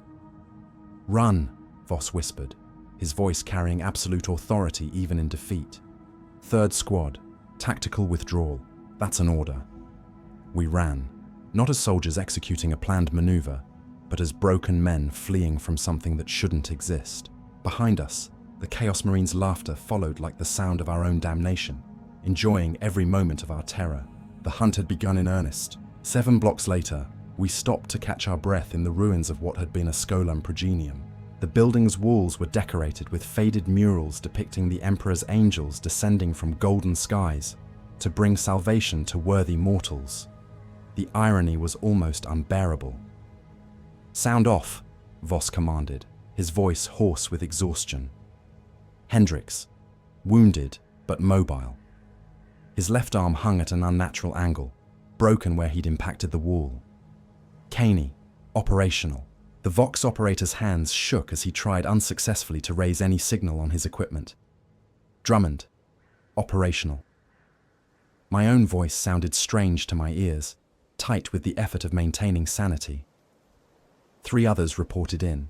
"Run," Voss whispered, his voice carrying absolute authority even in defeat. "Third squad, tactical withdrawal. That's an order." We ran, not as soldiers executing a planned maneuver, but as broken men fleeing from something that shouldn't exist. Behind us, the Chaos Marines' laughter followed like the sound of our own damnation, enjoying every moment of our terror. The hunt had begun in earnest. 7 blocks later, we stopped to catch our breath in the ruins of what had been a Scolum Progenium. The building's walls were decorated with faded murals depicting the Emperor's angels descending from golden skies to bring salvation to worthy mortals. The irony was almost unbearable. "Sound off," Voss commanded, his voice hoarse with exhaustion. Hendricks, wounded but mobile. His left arm hung at an unnatural angle, broken where he'd impacted the wall. Caney, operational. The Vox operator's hands shook as he tried unsuccessfully to raise any signal on his equipment. Drummond, operational. My own voice sounded strange to my ears, tight with the effort of maintaining sanity. 3 others reported in,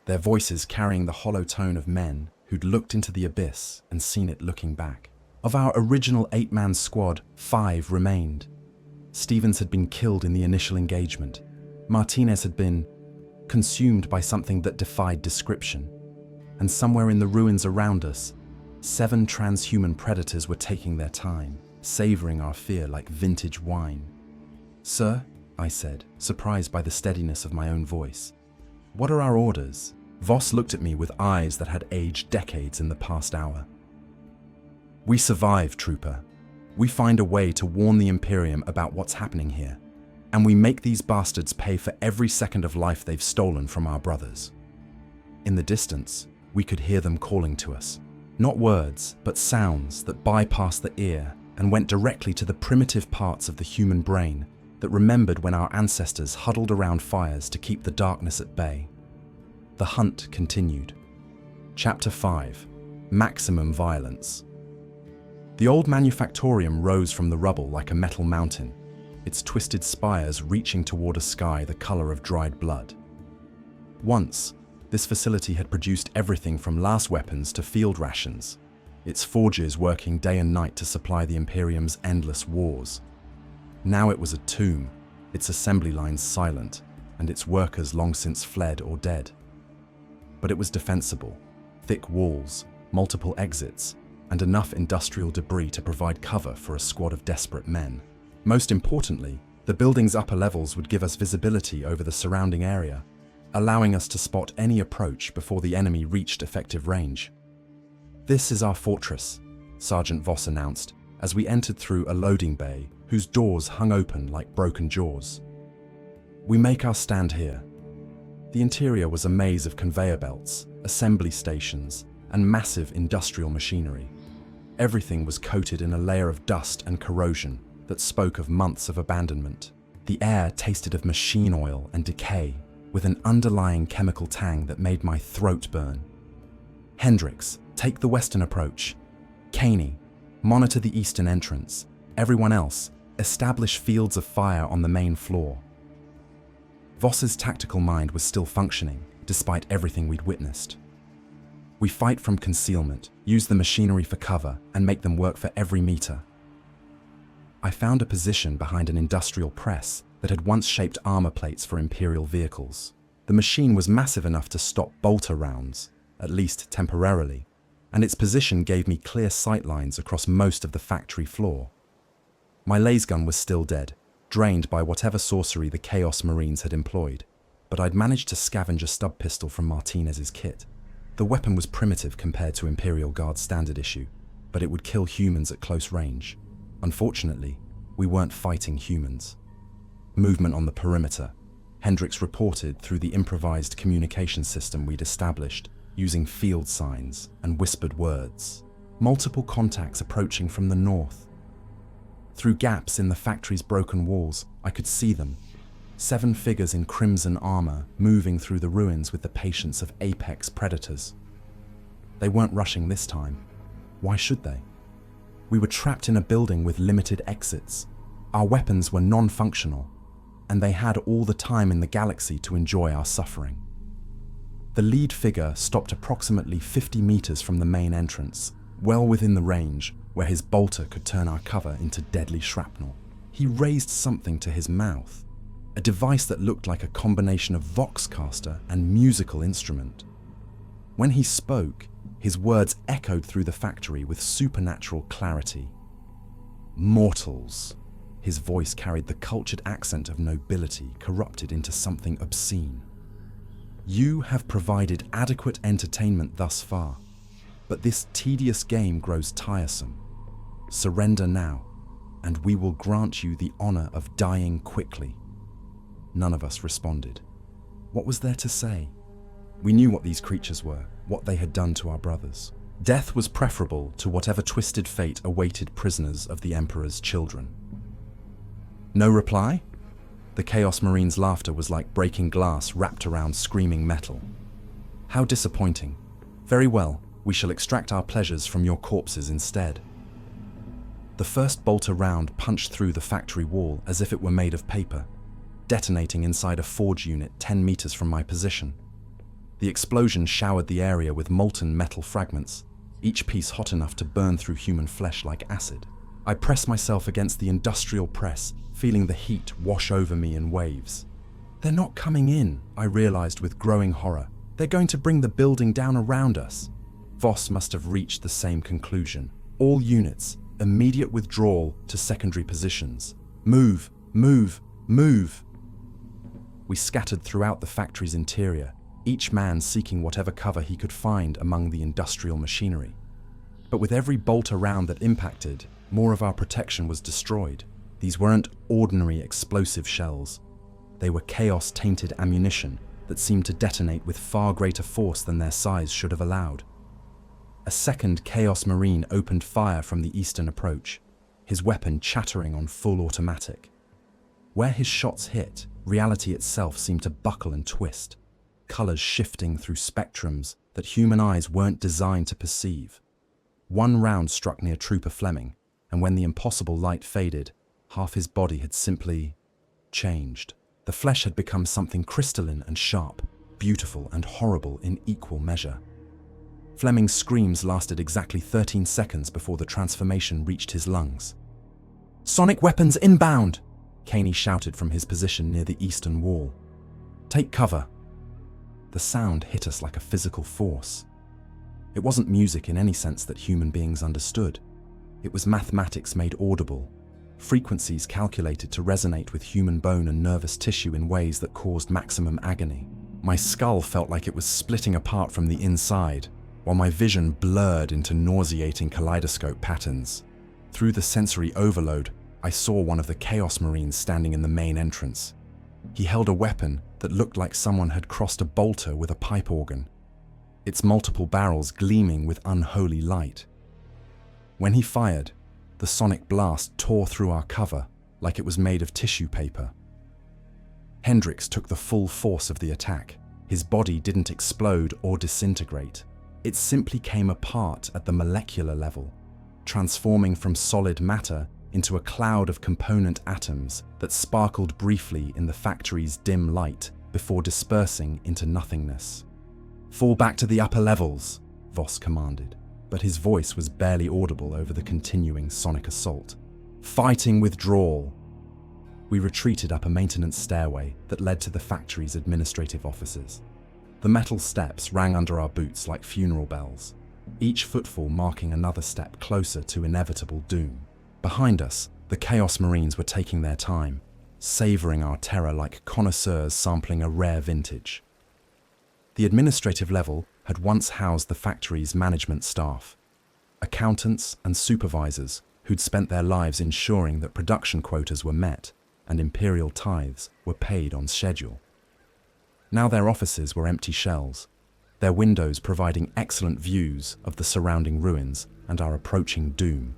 their voices carrying the hollow tone of men who'd looked into the abyss and seen it looking back. Of our original 8-man squad, 5 remained. Stevens had been killed in the initial engagement. Martinez had been consumed by something that defied description. And somewhere in the ruins around us, 7 transhuman predators were taking their time, savoring our fear like vintage wine. "Sir," I said, surprised by the steadiness of my own voice. "What are our orders?" Voss looked at me with eyes that had aged decades in the past hour. "We survive, Trooper. We find a way to warn the Imperium about what's happening here, and we make these bastards pay for every second of life they've stolen from our brothers." In the distance, we could hear them calling to us. Not words, but sounds that bypassed the ear and went directly to the primitive parts of the human brain that remembered when our ancestors huddled around fires to keep the darkness at bay. The hunt continued. Chapter 5: Maximum Violence. The old manufactorium rose from the rubble like a metal mountain, its twisted spires reaching toward a sky the color of dried blood. Once, this facility had produced everything from last weapons to field rations, its forges working day and night to supply the Imperium's endless wars. Now it was a tomb, its assembly lines silent, and its workers long since fled or dead. But it was defensible: thick walls, multiple exits, and enough industrial debris to provide cover for a squad of desperate men. Most importantly, the building's upper levels would give us visibility over the surrounding area, allowing us to spot any approach before the enemy reached effective range. "This is our fortress," Sergeant Voss announced as we entered through a loading bay whose doors hung open like broken jaws. "We make our stand here." The interior was a maze of conveyor belts, assembly stations, and massive industrial machinery. Everything was coated in a layer of dust and corrosion that spoke of months of abandonment. The air tasted of machine oil and decay, with an underlying chemical tang that made my throat burn. "Hendricks, take the western approach. Caney, monitor the eastern entrance. Everyone else, establish fields of fire on the main floor." Voss's tactical mind was still functioning, despite everything we'd witnessed. "We fight from concealment, use the machinery for cover, and make them work for every meter." I found a position behind an industrial press that had once shaped armor plates for Imperial vehicles. The machine was massive enough to stop bolter rounds, at least temporarily, and its position gave me clear sight lines across most of the factory floor. My lasgun was still dead, drained by whatever sorcery the Chaos Marines had employed, but I'd managed to scavenge a stub pistol from Martinez's kit. The weapon was primitive compared to Imperial Guard standard issue, but it would kill humans at close range. Unfortunately, we weren't fighting humans. Movement on the perimeter, Hendricks reported through the improvised communication system we'd established using field signs and whispered words. Multiple contacts approaching from the north. Through gaps in the factory's broken walls, I could see them. 7 figures in crimson armor moving through the ruins with the patience of apex predators. They weren't rushing this time. Why should they? We were trapped in a building with limited exits. Our weapons were non-functional, and they had all the time in the galaxy to enjoy our suffering. The lead figure stopped approximately 50 meters from the main entrance, well within the range where his bolter could turn our cover into deadly shrapnel. He raised something to his mouth, a device that looked like a combination of voxcaster and musical instrument. When he spoke, his words echoed through the factory with supernatural clarity. Mortals. His voice carried the cultured accent of nobility corrupted into something obscene. You have provided adequate entertainment thus far, but this tedious game grows tiresome. Surrender now, and we will grant you the honor of dying quickly. None of us responded. What was there to say? We knew what these creatures were, what they had done to our brothers. Death was preferable to whatever twisted fate awaited prisoners of the Emperor's children. No reply? The Chaos Marine's laughter was like breaking glass wrapped around screaming metal. How disappointing. Very well, we shall extract our pleasures from your corpses instead. The first bolter round punched through the factory wall as if it were made of paper, detonating inside a forge unit 10 meters from my position. The explosion showered the area with molten metal fragments, each piece hot enough to burn through human flesh like acid. I pressed myself against the industrial press, feeling the heat wash over me in waves. They're not coming in, I realized with growing horror. They're going to bring the building down around us. Voss must have reached the same conclusion. All units, immediate withdrawal to secondary positions. Move, move, move. We scattered throughout the factory's interior, each man seeking whatever cover he could find among the industrial machinery. But with every bolt around that impacted, more of our protection was destroyed. These weren't ordinary explosive shells. They were chaos-tainted ammunition that seemed to detonate with far greater force than their size should have allowed. A second Chaos Marine opened fire from the eastern approach, his weapon chattering on full automatic. Where his shots hit, reality itself seemed to buckle and twist, colors shifting through spectrums that human eyes weren't designed to perceive. One round struck near Trooper Fleming, and when the impossible light faded, half his body had simply changed. The flesh had become something crystalline and sharp, beautiful and horrible in equal measure. Fleming's screams lasted exactly 13 seconds before the transformation reached his lungs. "Sonic weapons inbound!" Caney shouted from his position near the eastern wall. "Take cover." The sound hit us like a physical force. It wasn't music in any sense that human beings understood. It was mathematics made audible, frequencies calculated to resonate with human bone and nervous tissue in ways that caused maximum agony. My skull felt like it was splitting apart from the inside, while my vision blurred into nauseating kaleidoscope patterns. Through the sensory overload, I saw one of the Chaos Marines standing in the main entrance. He held a weapon that looked like someone had crossed a bolter with a pipe organ, its multiple barrels gleaming with unholy light. When he fired, the sonic blast tore through our cover like it was made of tissue paper. Hendricks took the full force of the attack. His body didn't explode or disintegrate. It simply came apart at the molecular level, transforming from solid matter into a cloud of component atoms that sparkled briefly in the factory's dim light before dispersing into nothingness. "Fall back to the upper levels," Voss commanded, but his voice was barely audible over the continuing sonic assault. "Fighting withdrawal." We retreated up a maintenance stairway that led to the factory's administrative offices. The metal steps rang under our boots like funeral bells, each footfall marking another step closer to inevitable doom. Behind us, the Chaos Marines were taking their time, savoring our terror like connoisseurs sampling a rare vintage. The administrative level had once housed the factory's management staff, accountants and supervisors who'd spent their lives ensuring that production quotas were met and imperial tithes were paid on schedule. Now their offices were empty shells, their windows providing excellent views of the surrounding ruins and our approaching doom.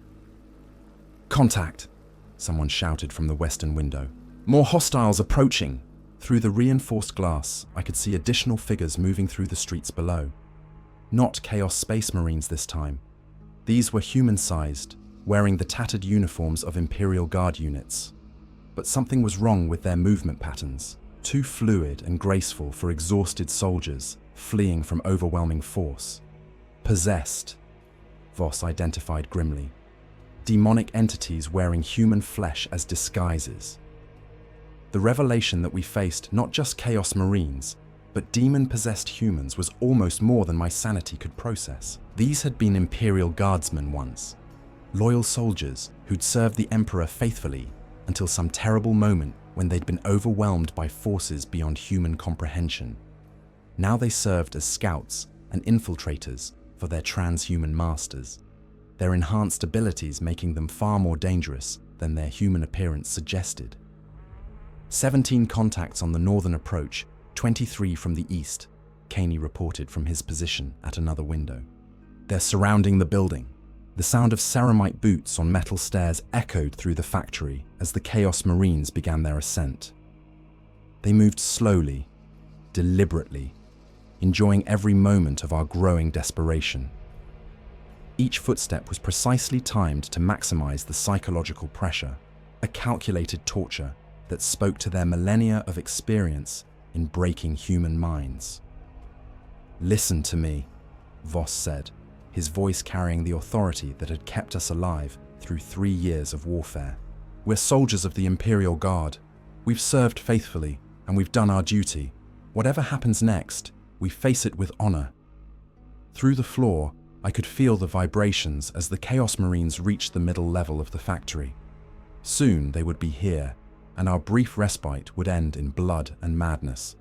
"Contact," someone shouted from the western window. More hostiles approaching! Through the reinforced glass, I could see additional figures moving through the streets below. Not Chaos Space Marines this time. These were human-sized, wearing the tattered uniforms of Imperial Guard units. But something was wrong with their movement patterns, too fluid and graceful for exhausted soldiers fleeing from overwhelming force. Possessed, Voss identified grimly. Demonic entities wearing human flesh as disguises. The revelation that we faced not just Chaos Marines, but demon-possessed humans was almost more than my sanity could process. These had been Imperial Guardsmen once, loyal soldiers who'd served the Emperor faithfully until some terrible moment when they'd been overwhelmed by forces beyond human comprehension. Now they served as scouts and infiltrators for their transhuman masters, their enhanced abilities making them far more dangerous than their human appearance suggested. 17 contacts on the northern approach, 23 from the east, Caney reported from his position at another window. They're surrounding the building. The sound of ceramite boots on metal stairs echoed through the factory as the Chaos Marines began their ascent. They moved slowly, deliberately, enjoying every moment of our growing desperation. Each footstep was precisely timed to maximize the psychological pressure, a calculated torture that spoke to their millennia of experience in breaking human minds. "Listen to me," Voss said, his voice carrying the authority that had kept us alive through 3 years of warfare. "We're soldiers of the Imperial Guard. We've served faithfully, and we've done our duty. Whatever happens next, we face it with honor." Through the floor, I could feel the vibrations as the Chaos Marines reached the middle level of the factory. Soon they would be here, and our brief respite would end in blood and madness.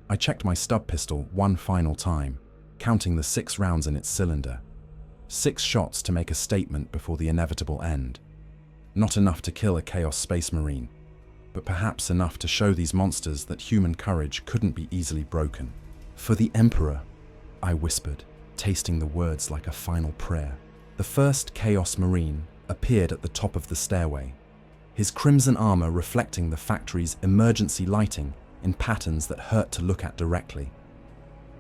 I checked my stub pistol one final time, counting the 6 rounds in its cylinder. 6 shots to make a statement before the inevitable end. Not enough to kill a Chaos Space Marine, but perhaps enough to show these monsters that human courage couldn't be easily broken. "For the Emperor," I whispered, tasting the words like a final prayer. The first Chaos Marine appeared at the top of the stairway, his crimson armor reflecting the factory's emergency lighting in patterns that hurt to look at directly.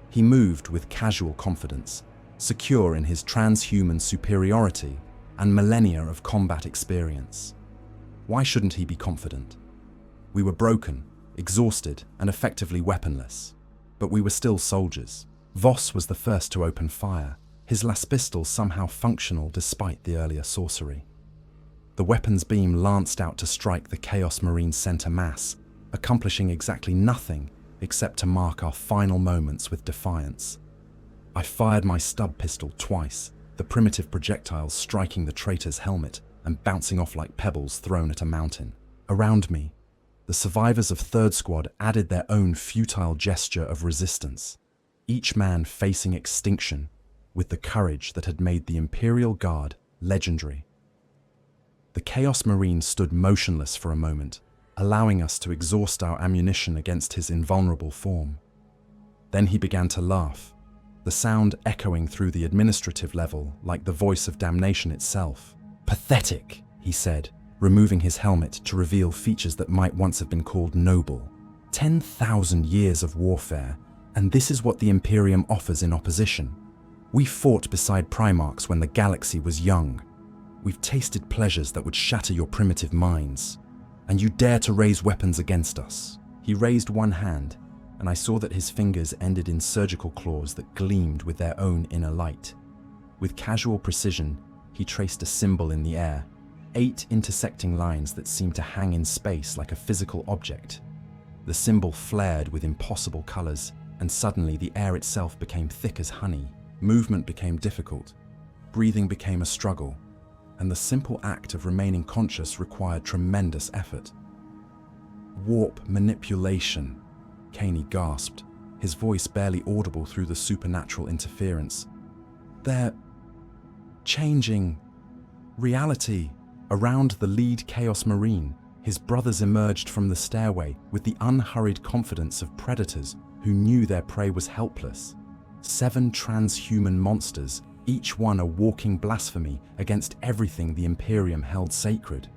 He moved with casual confidence, secure in his transhuman superiority and millennia of combat experience. Why shouldn't he be confident? We were broken, exhausted, and effectively weaponless, but we were still soldiers. Voss was the first to open fire, his last pistol somehow functional despite the earlier sorcery. The weapon's beam lanced out to strike the Chaos Marine center mass, accomplishing exactly nothing except to mark our final moments with defiance. I fired my stub pistol twice, the primitive projectiles striking the traitor's helmet and bouncing off like pebbles thrown at a mountain. Around me, the survivors of Third Squad added their own futile gesture of resistance, each man facing extinction with the courage that had made the Imperial Guard legendary. The Chaos Marine stood motionless for a moment, allowing us to exhaust our ammunition against his invulnerable form. Then he began to laugh, the sound echoing through the administrative level like the voice of damnation itself. "Pathetic," he said, removing his helmet to reveal features that might once have been called noble. 10,000 years of warfare, and this is what the Imperium offers in opposition. We fought beside Primarchs when the galaxy was young. We've tasted pleasures that would shatter your primitive minds, and you dare to raise weapons against us. He raised one hand, and I saw that his fingers ended in surgical claws that gleamed with their own inner light. With casual precision, he traced a symbol in the air, 8 intersecting lines that seemed to hang in space like a physical object. The symbol flared with impossible colors, and suddenly the air itself became thick as honey. Movement became difficult, breathing became a struggle, and the simple act of remaining conscious required tremendous effort. "Warp manipulation," Caney gasped, his voice barely audible through the supernatural interference. "They're changing reality." Around the lead Chaos Marine, his brothers emerged from the stairway with the unhurried confidence of predators who knew their prey was helpless. 7 transhuman monsters, each one a walking blasphemy against everything the Imperium held sacred.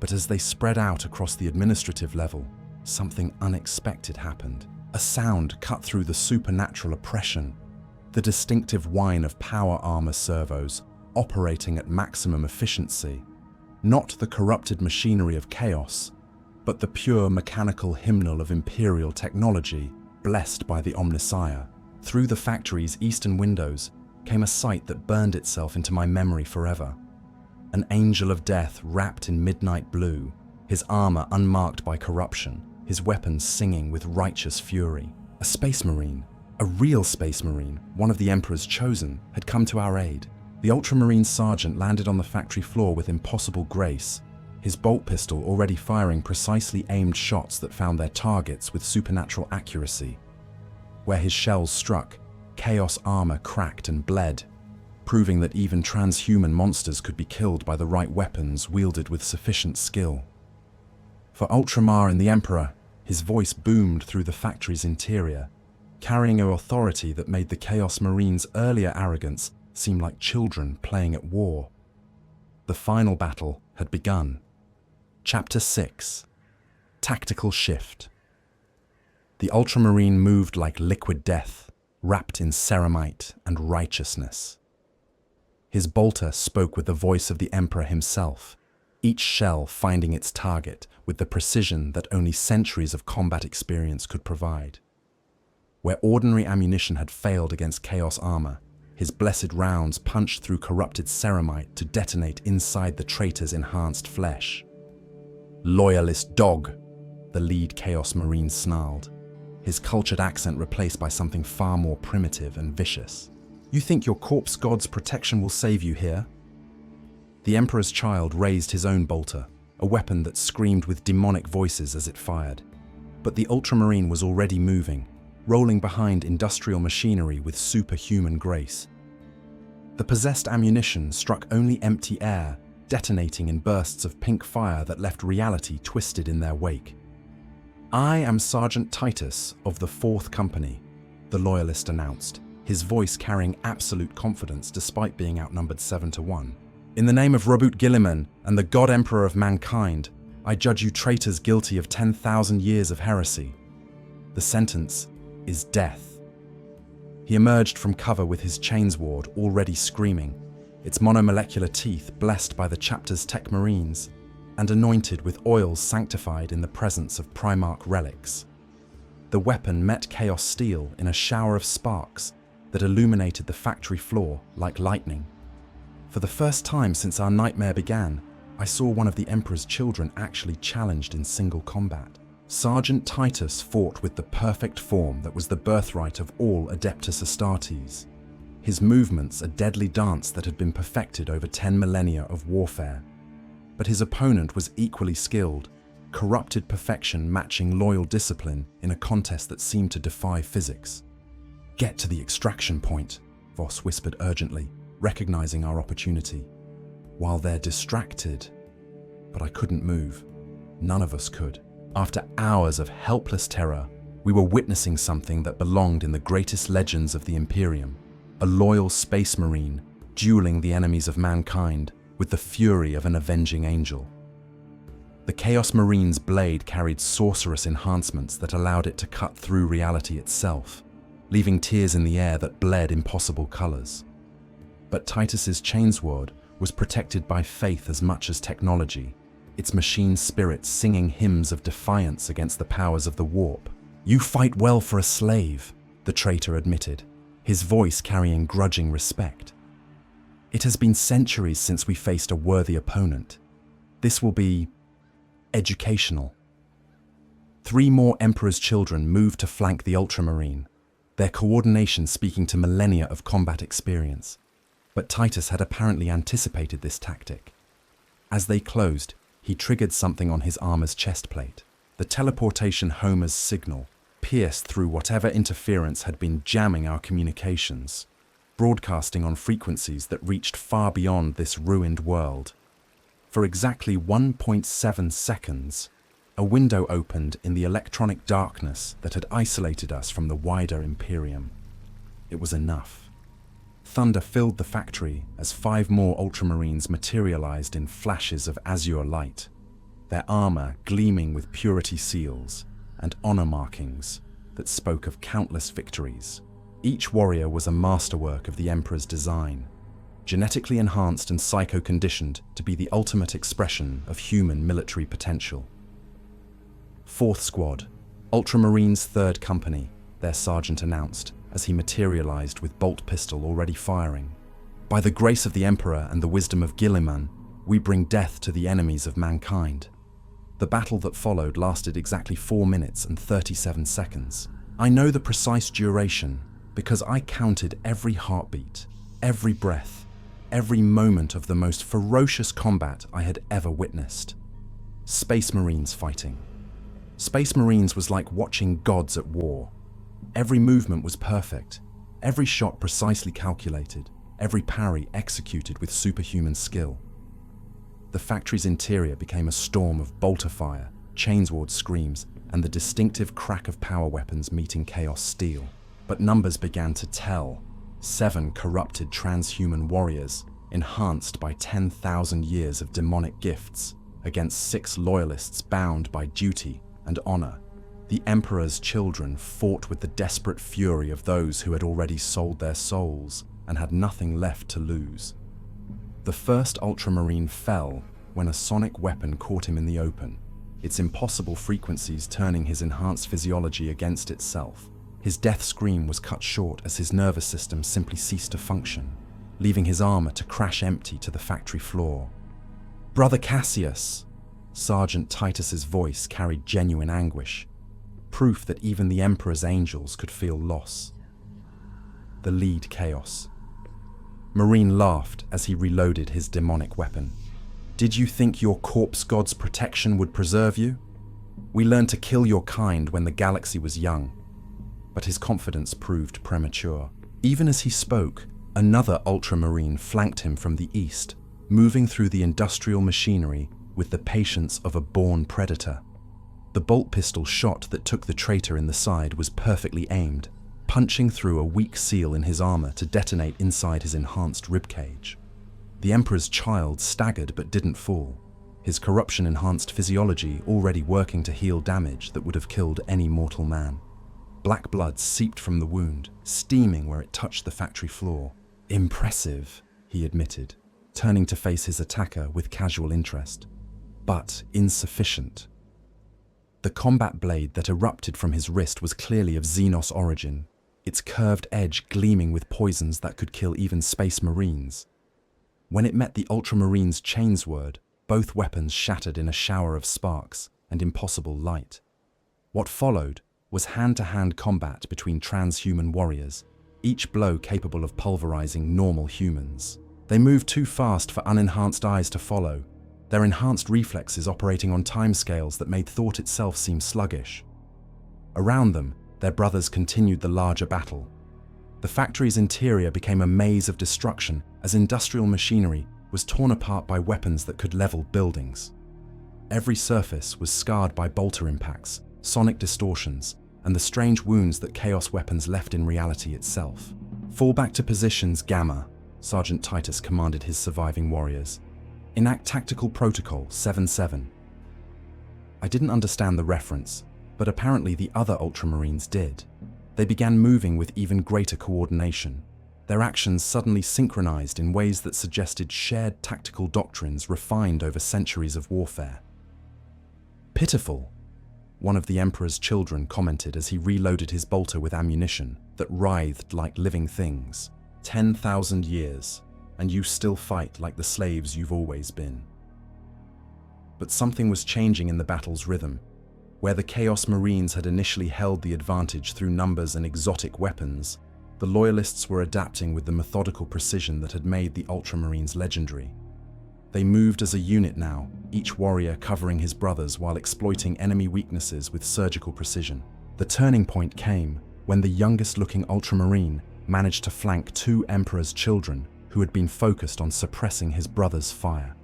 But as they spread out across the administrative level, something unexpected happened. A sound cut through the supernatural oppression, the distinctive whine of power armor servos operating at maximum efficiency. Not the corrupted machinery of chaos, but the pure mechanical hymnal of Imperial technology, blessed by the Omnissiah. Through the factory's eastern windows came a sight that burned itself into my memory forever. An angel of death wrapped in midnight blue, his armor unmarked by corruption, his weapons singing with righteous fury. A space marine, a real space marine, one of the Emperor's chosen, had come to our aid. The ultramarine sergeant landed on the factory floor with impossible grace, his bolt pistol already firing precisely aimed shots that found their targets with supernatural accuracy. Where his shells struck, chaos armor cracked and bled, proving that even transhuman monsters could be killed by the right weapons wielded with sufficient skill. For Ultramar and the Emperor, his voice boomed through the factory's interior, carrying an authority that made the Chaos Marines' earlier arrogance seem like children playing at war. The final battle had begun. Chapter 6. Tactical Shift. The Ultramarine moved like liquid death, wrapped in ceramite and righteousness. His bolter spoke with the voice of the Emperor himself, each shell finding its target with the precision that only centuries of combat experience could provide. Where ordinary ammunition had failed against chaos armor, his blessed rounds punched through corrupted ceramite to detonate inside the traitor's enhanced flesh. "Loyalist dog," the lead Chaos Marine snarled, his cultured accent replaced by something far more primitive and vicious. "You think your corpse god's protection will save you here?" The Emperor's child raised his own bolter, a weapon that screamed with demonic voices as it fired. But the Ultramarine was already moving, rolling behind industrial machinery with superhuman grace. The possessed ammunition struck only empty air, detonating in bursts of pink fire that left reality twisted in their wake. "I am Sergeant Titus of the 4th Company," the Loyalist announced, his voice carrying absolute confidence despite being outnumbered 7-1. "In the name of Robut Gilliman and the God Emperor of mankind, I judge you traitors guilty of 10,000 years of heresy. The sentence is death." He emerged from cover with his chainsword already screaming, its monomolecular teeth blessed by the chapter's tech marines, and anointed with oils sanctified in the presence of Primarch relics. The weapon met chaos steel in a shower of sparks that illuminated the factory floor like lightning. For the first time since our nightmare began, I saw one of the Emperor's children actually challenged in single combat. Sergeant Titus fought with the perfect form that was the birthright of all Adeptus Astartes. His movements a deadly dance that had been perfected over 10 millennia of warfare. But his opponent was equally skilled, corrupted perfection matching loyal discipline in a contest that seemed to defy physics. "Get to the extraction point," Voss whispered urgently, recognizing our opportunity. "While they're distracted." But I couldn't move. None of us could. After hours of helpless terror, we were witnessing something that belonged in the greatest legends of the Imperium. A loyal space marine dueling the enemies of mankind with the fury of an avenging angel. The Chaos Marine's blade carried sorcerous enhancements that allowed it to cut through reality itself, leaving tears in the air that bled impossible colors. But Titus's chainsword was protected by faith as much as technology, its machine spirit singing hymns of defiance against the powers of the warp. "You fight well for a slave," the traitor admitted, his voice carrying grudging respect. "It has been centuries since we faced a worthy opponent. This will be educational." 3 more Emperor's children moved to flank the Ultramarine, their coordination speaking to millennia of combat experience. But Titus had apparently anticipated this tactic. As they closed, he triggered something on his armor's chest plate. The teleportation Homer's signal pierced through whatever interference had been jamming our communications, broadcasting on frequencies that reached far beyond this ruined world. For exactly 1.7 seconds, a window opened in the electronic darkness that had isolated us from the wider Imperium. It was enough. Thunder filled the factory as 5 more Ultramarines materialized in flashes of azure light. their armor gleaming with purity seals and honor markings that spoke of countless victories. Each warrior was a masterwork of the Emperor's design, genetically enhanced and psycho-conditioned to be the ultimate expression of human military potential. 4th Squad, Ultramarines 3rd Company, their sergeant announced as he materialized with bolt pistol already firing. By the grace of the Emperor and the wisdom of Guilliman, we bring death to the enemies of mankind. The battle that followed lasted exactly 4 minutes and 37 seconds. I know the precise duration because I counted every heartbeat, every breath, every moment of the most ferocious combat I had ever witnessed. Space Marines fighting. Space Marines was like watching gods at war. Every movement was perfect, every shot precisely calculated, every parry executed with superhuman skill. The factory's interior became a storm of bolter fire, chainsword screams, and the distinctive crack of power weapons meeting chaos steel. But numbers began to tell. 7 corrupted transhuman warriors, enhanced by 10,000 years of demonic gifts, against 6 loyalists bound by duty and honor. The Emperor's children fought with the desperate fury of those who had already sold their souls and had nothing left to lose. The first Ultramarine fell when a sonic weapon caught him in the open, its impossible frequencies turning his enhanced physiology against itself. His death scream was cut short as his nervous system simply ceased to function, leaving his armor to crash empty to the factory floor. "Brother Cassius!" Sergeant Titus's voice carried genuine anguish, proof that even the Emperor's angels could feel loss. The lead chaos. Marine laughed as he reloaded his demonic weapon. "Did you think your corpse god's protection would preserve you? We learned to kill your kind when the galaxy was young." But his confidence proved premature. Even as he spoke, another Ultramarine flanked him from the east, moving through the industrial machinery with the patience of a born predator. The bolt pistol shot that took the traitor in the side was perfectly aimed, punching through a weak seal in his armor to detonate inside his enhanced ribcage. The Emperor's child staggered but didn't fall, his corruption-enhanced physiology already working to heal damage that would have killed any mortal man. Black blood seeped from the wound, steaming where it touched the factory floor. "Impressive," he admitted, turning to face his attacker with casual interest. But insufficient. The combat blade that erupted from his wrist was clearly of Xenos origin, its curved edge gleaming with poisons that could kill even Space Marines. When it met the Ultramarines' chainsword, both weapons shattered in a shower of sparks and impossible light. What followed was hand-to-hand combat between transhuman warriors, each blow capable of pulverizing normal humans. They moved too fast for unenhanced eyes to follow, their enhanced reflexes operating on timescales that made thought itself seem sluggish. Around them, their brothers continued the larger battle. The factory's interior became a maze of destruction as industrial machinery was torn apart by weapons that could level buildings. Every surface was scarred by bolter impacts, sonic distortions, and the strange wounds that chaos weapons left in reality itself. "Fall back to positions, Gamma," Sergeant Titus commanded his surviving warriors. "Enact Tactical Protocol 7-7. I didn't understand the reference, but apparently the other Ultramarines did. They began moving with even greater coordination, their actions suddenly synchronized in ways that suggested shared tactical doctrines refined over centuries of warfare. "Pitiful," one of the Emperor's children commented as he reloaded his bolter with ammunition that writhed like living things. 10,000 years, and you still fight like the slaves you've always been. But something was changing in the battle's rhythm. Where the Chaos Marines had initially held the advantage through numbers and exotic weapons, the Loyalists were adapting with the methodical precision that had made the Ultramarines legendary. They moved as a unit now, each warrior covering his brothers while exploiting enemy weaknesses with surgical precision. The turning point came when the youngest-looking Ultramarine managed to flank 2 Emperor's children who had been focused on suppressing his brother's fire.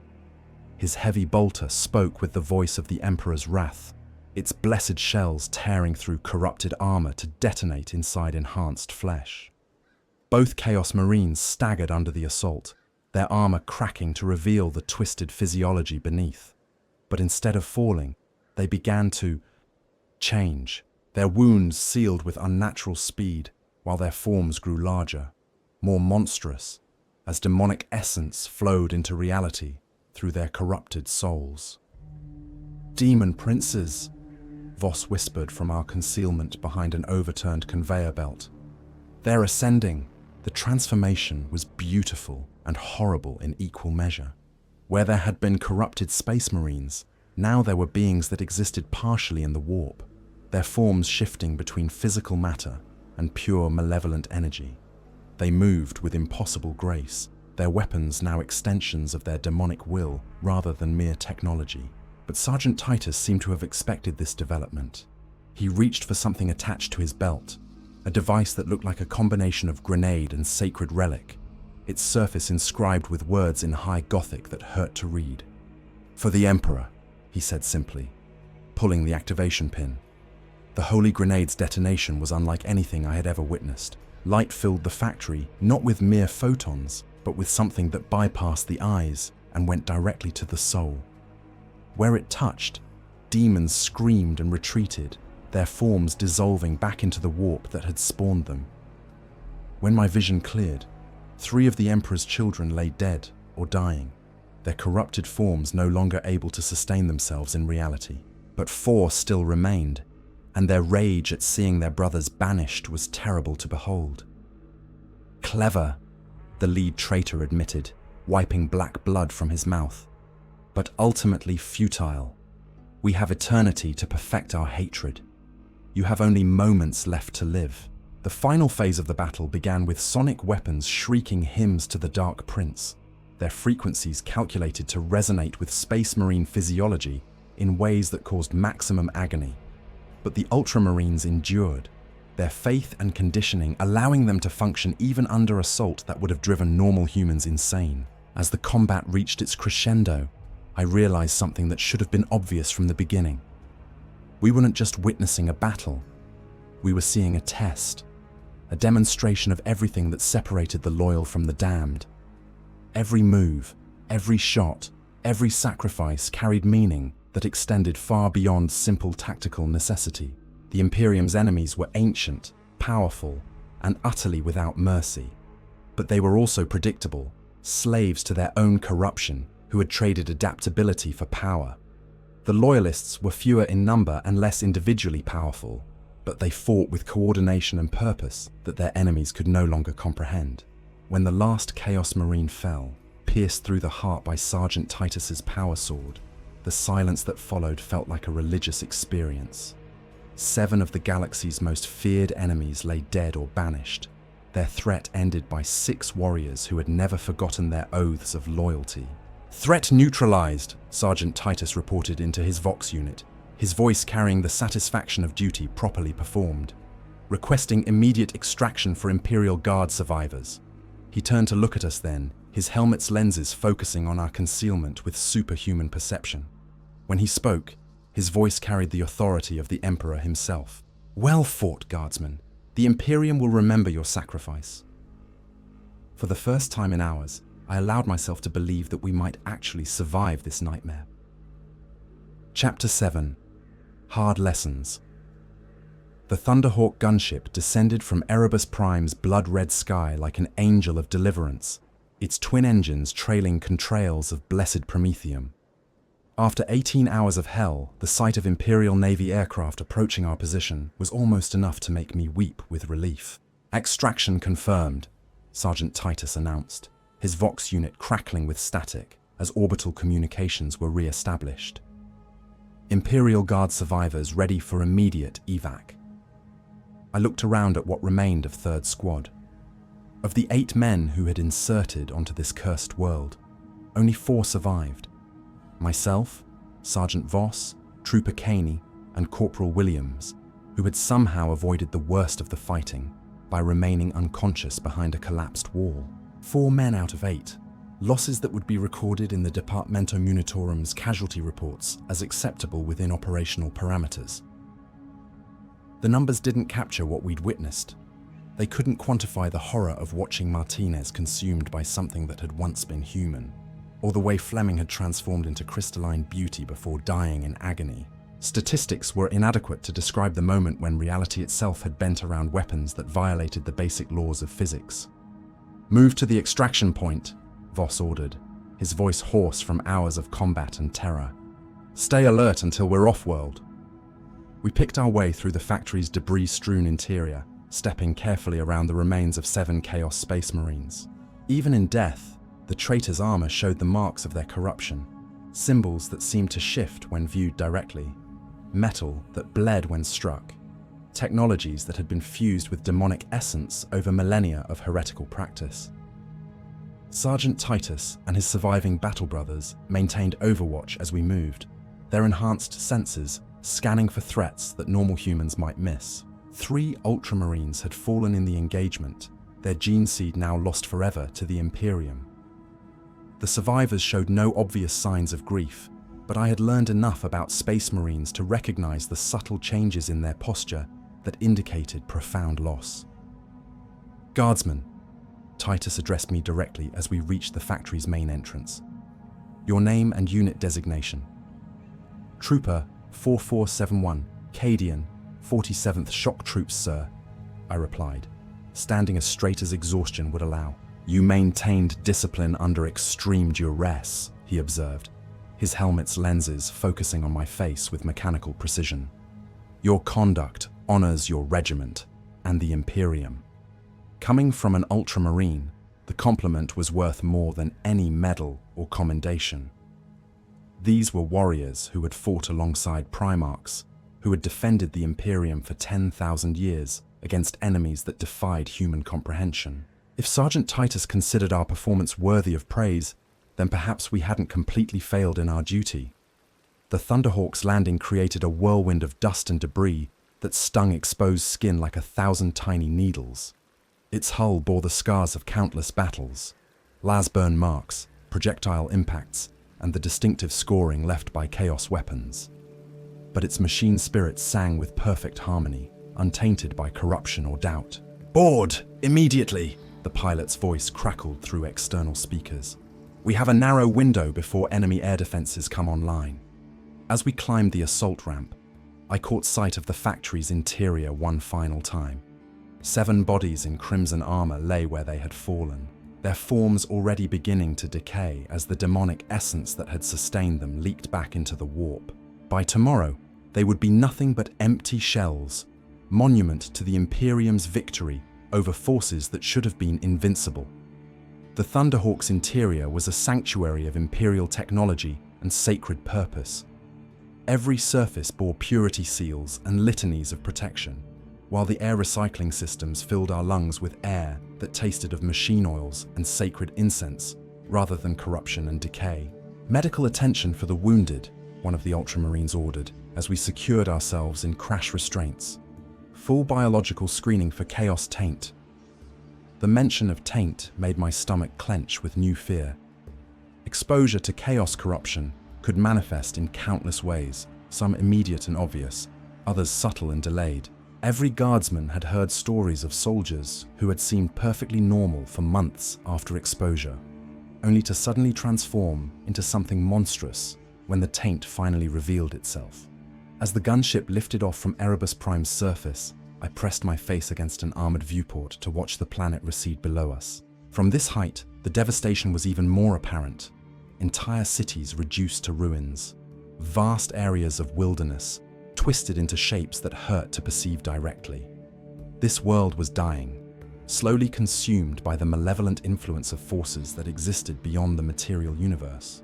His heavy bolter spoke with the voice of the Emperor's wrath, its blessed shells tearing through corrupted armor to detonate inside enhanced flesh. Both Chaos Marines staggered under the assault, their armor cracking to reveal the twisted physiology beneath. but instead of falling, they began to change, their wounds sealed with unnatural speed, while their forms grew larger, more monstrous, as demonic essence flowed into reality through their corrupted souls. "Demon princes," Voss whispered from our concealment behind an overturned conveyor belt. "They're ascending." The transformation was beautiful and horrible in equal measure. Where there had been corrupted space marines, now there were beings that existed partially in the warp, their forms shifting between physical matter and pure malevolent energy. They moved with impossible grace, their weapons now extensions of their demonic will rather than mere technology. But Sergeant Titus seemed to have expected this development. He reached for something attached to his belt, a device that looked like a combination of grenade and sacred relic, its surface inscribed with words in high Gothic that hurt to read. "For the Emperor," he said simply, pulling the activation pin. The holy grenade's detonation was unlike anything I had ever witnessed. Light filled the factory, not with mere photons, but with something that bypassed the eyes and went directly to the soul. Where it touched, demons screamed and retreated, their forms dissolving back into the warp that had spawned them. When my vision cleared, 3 of the Emperor's children lay dead or dying, their corrupted forms no longer able to sustain themselves in reality. But 4 still remained, and their rage at seeing their brothers banished was terrible to behold. "Clever," the lead traitor admitted, wiping black blood from his mouth, "but ultimately futile. We have eternity to perfect our hatred. You have only moments left to live." The final phase of the battle began with sonic weapons shrieking hymns to the Dark Prince, their frequencies calculated to resonate with Space Marine physiology in ways that caused maximum agony. But the Ultramarines endured, their faith and conditioning allowing them to function even under assault that would have driven normal humans insane. As the combat reached its crescendo, I realized something that should have been obvious from the beginning. We weren't just witnessing a battle. We were seeing a test, a demonstration of everything that separated the loyal from the damned. Every move, every shot, every sacrifice carried meaning that extended far beyond simple tactical necessity. The Imperium's enemies were ancient, powerful, and utterly without mercy. But they were also predictable, slaves to their own corruption who had traded adaptability for power. The Loyalists were fewer in number and less individually powerful, but they fought with coordination and purpose that their enemies could no longer comprehend. When the last Chaos Marine fell, pierced through the heart by Sergeant Titus's power sword, the silence that followed felt like a religious experience. 7 of the galaxy's most feared enemies lay dead or banished, their threat ended by 6 warriors who had never forgotten their oaths of loyalty. "Threat neutralized," Sergeant Titus reported into his Vox unit, his voice carrying the satisfaction of duty properly performed, requesting immediate extraction for Imperial Guard survivors. He turned to look at us then, his helmet's lenses focusing on our concealment with superhuman perception. When he spoke, his voice carried the authority of the Emperor himself. "Well fought, Guardsman. The Imperium will remember your sacrifice." For the first time in hours, I allowed myself to believe that we might actually survive this nightmare. Chapter 7. Hard Lessons. The Thunderhawk gunship descended from Erebus Prime's blood-red sky like an angel of deliverance, its twin engines trailing contrails of blessed promethium. After 18 hours of hell, the sight of Imperial Navy aircraft approaching our position was almost enough to make me weep with relief. "Extraction confirmed," Sergeant Titus announced, his Vox unit crackling with static as orbital communications were re-established. Imperial Guard survivors ready for immediate evac. I looked around at what remained of 3rd Squad. Of the 8 men who had inserted onto this cursed world, only 4 survived. Myself, Sergeant Voss, Trooper Caney, and Corporal Williams, who had somehow avoided the worst of the fighting by remaining unconscious behind a collapsed wall. 4 men out of 8, losses that would be recorded in the Departamento Munitorum's casualty reports as acceptable within operational parameters. The numbers didn't capture what we'd witnessed. They couldn't quantify the horror of watching Martinez consumed by something that had once been human. or the way Fleming had transformed into crystalline beauty before dying in agony. Statistics were inadequate to describe the moment when reality itself had bent around weapons that violated the basic laws of physics. "Move to the extraction point," Voss ordered, his voice hoarse from hours of combat and terror. "Stay alert until we're off-world." We picked our way through the factory's debris-strewn interior, stepping carefully around the remains of 7 Chaos Space Marines. Even in death, the traitors' armor showed the marks of their corruption, symbols that seemed to shift when viewed directly, metal that bled when struck, technologies that had been fused with demonic essence over millennia of heretical practice. Sergeant Titus and his surviving battle brothers maintained overwatch as we moved, their enhanced senses scanning for threats that normal humans might miss. 3 Ultramarines had fallen in the engagement, their gene seed now lost forever to the Imperium. The survivors showed no obvious signs of grief, but I had learned enough about Space Marines to recognize the subtle changes in their posture that indicated profound loss. "Guardsman," Titus addressed me directly as we reached the factory's main entrance. "Your name and unit designation." "Trooper 4471, Cadian, 47th Shock Troops, sir," I replied, standing as straight as exhaustion would allow. "You maintained discipline under extreme duress," he observed, his helmet's lenses focusing on my face with mechanical precision. "Your conduct honors your regiment and the Imperium." Coming from an Ultramarine, the compliment was worth more than any medal or commendation. These were warriors who had fought alongside Primarchs, who had defended the Imperium for 10,000 years against enemies that defied human comprehension. If Sergeant Titus considered our performance worthy of praise, then perhaps we hadn't completely failed in our duty. The Thunderhawk's landing created a whirlwind of dust and debris that stung exposed skin like 1,000 tiny needles. Its hull bore the scars of countless battles, las-burn marks, projectile impacts, and the distinctive scoring left by Chaos weapons. But its machine spirit sang with perfect harmony, untainted by corruption or doubt. "Board, immediately!" the pilot's voice crackled through external speakers. "We have a narrow window before enemy air defenses come online." As we climbed the assault ramp, I caught sight of the factory's interior one final time. 7 bodies in crimson armor lay where they had fallen, their forms already beginning to decay as the demonic essence that had sustained them leaked back into the warp. By tomorrow, they would be nothing but empty shells, monument to the Imperium's victory over forces that should have been invincible. The Thunderhawk's interior was a sanctuary of Imperial technology and sacred purpose. Every surface bore purity seals and litanies of protection, while the air recycling systems filled our lungs with air that tasted of machine oils and sacred incense, rather than corruption and decay. "Medical attention for the wounded," one of the Ultramarines ordered, as we secured ourselves in crash restraints. "Full biological screening for Chaos taint." The mention of taint made my stomach clench with new fear. Exposure to Chaos corruption could manifest in countless ways, some immediate and obvious, others subtle and delayed. Every Guardsman had heard stories of soldiers who had seemed perfectly normal for months after exposure, only to suddenly transform into something monstrous when the taint finally revealed itself. As the gunship lifted off from Erebus Prime's surface, I pressed my face against an armored viewport to watch the planet recede below us. From this height, the devastation was even more apparent. Entire cities reduced to ruins, vast areas of wilderness, twisted into shapes that hurt to perceive directly. This world was dying, slowly consumed by the malevolent influence of forces that existed beyond the material universe.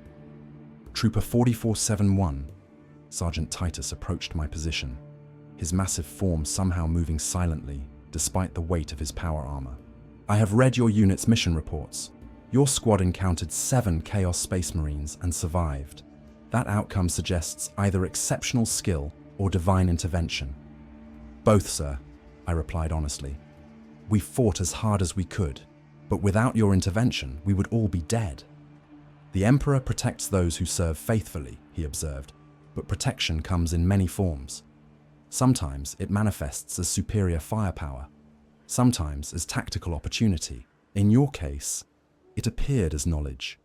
Trooper 4471, Sergeant Titus approached my position, his massive form somehow moving silently despite the weight of his power armor. "I have read your unit's mission reports. Your squad encountered 7 Chaos Space Marines and survived. That outcome suggests either exceptional skill or divine intervention." "Both, sir," I replied honestly. "We fought as hard as we could, but without your intervention, we would all be dead." "The Emperor protects those who serve faithfully," he observed, "but protection comes in many forms. Sometimes it manifests as superior firepower, sometimes as tactical opportunity. In your case, it appeared as knowledge."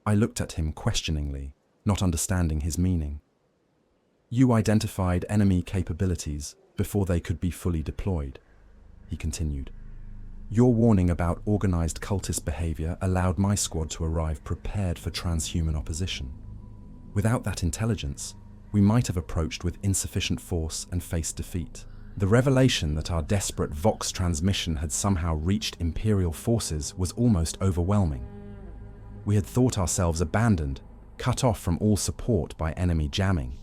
I looked at him questioningly, not understanding his meaning. You identified enemy capabilities before they could be fully deployed, he continued. Your warning about organized cultist behavior allowed my squad to arrive prepared for transhuman opposition. Without that intelligence, we might have approached with insufficient force and faced defeat. The revelation that our desperate Vox transmission had somehow reached Imperial forces was almost overwhelming. We had thought ourselves abandoned, cut off from all support by enemy jamming.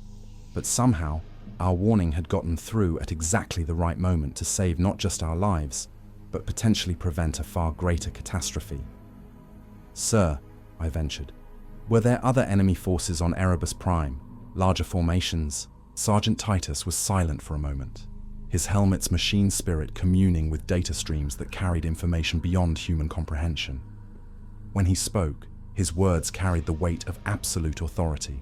But somehow, our warning had gotten through at exactly the right moment to save not just our lives, but potentially prevent a far greater catastrophe. Sir, I ventured, were there other enemy forces on Erebus Prime, larger formations? Sergeant Titus was silent for a moment, his helmet's machine spirit communing with data streams that carried information beyond human comprehension. When he spoke, his words carried the weight of absolute authority.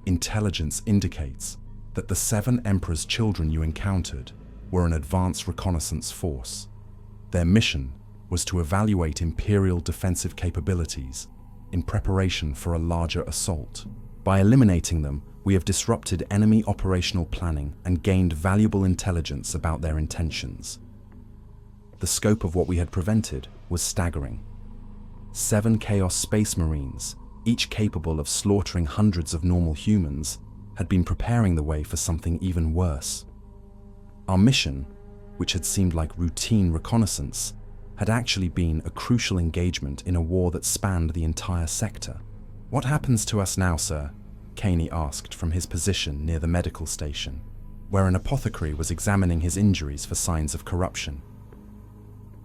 Intelligence indicates that the 7 Emperor's children you encountered were an advanced reconnaissance force. Their mission was to evaluate Imperial defensive capabilities in preparation for a larger assault. By eliminating them, we have disrupted enemy operational planning and gained valuable intelligence about their intentions. The scope of what we had prevented was staggering. 7 Chaos Space Marines, each capable of slaughtering hundreds of normal humans, had been preparing the way for something even worse. Our mission, which had seemed like routine reconnaissance, had actually been a crucial engagement in a war that spanned the entire sector. What happens to us now, sir? Caney asked from his position near the medical station, where an apothecary was examining his injuries for signs of corruption.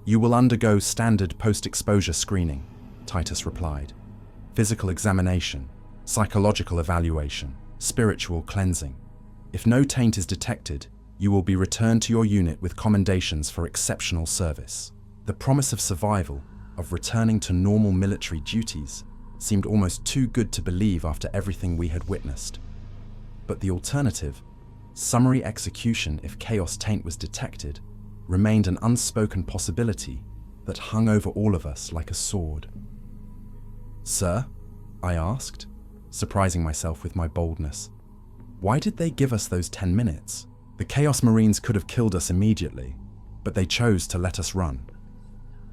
You will undergo standard post-exposure screening, Titus replied. Physical examination, psychological evaluation, spiritual cleansing. If no taint is detected, you will be returned to your unit with commendations for exceptional service. The promise of survival, of returning to normal military duties, seemed almost too good to believe after everything we had witnessed. But the alternative, summary execution if chaos taint was detected, remained an unspoken possibility that hung over all of us like a sword. Sir? I asked, surprising myself with my boldness. Why did they give us those 10 minutes? The Chaos Marines could have killed us immediately, but they chose to let us run.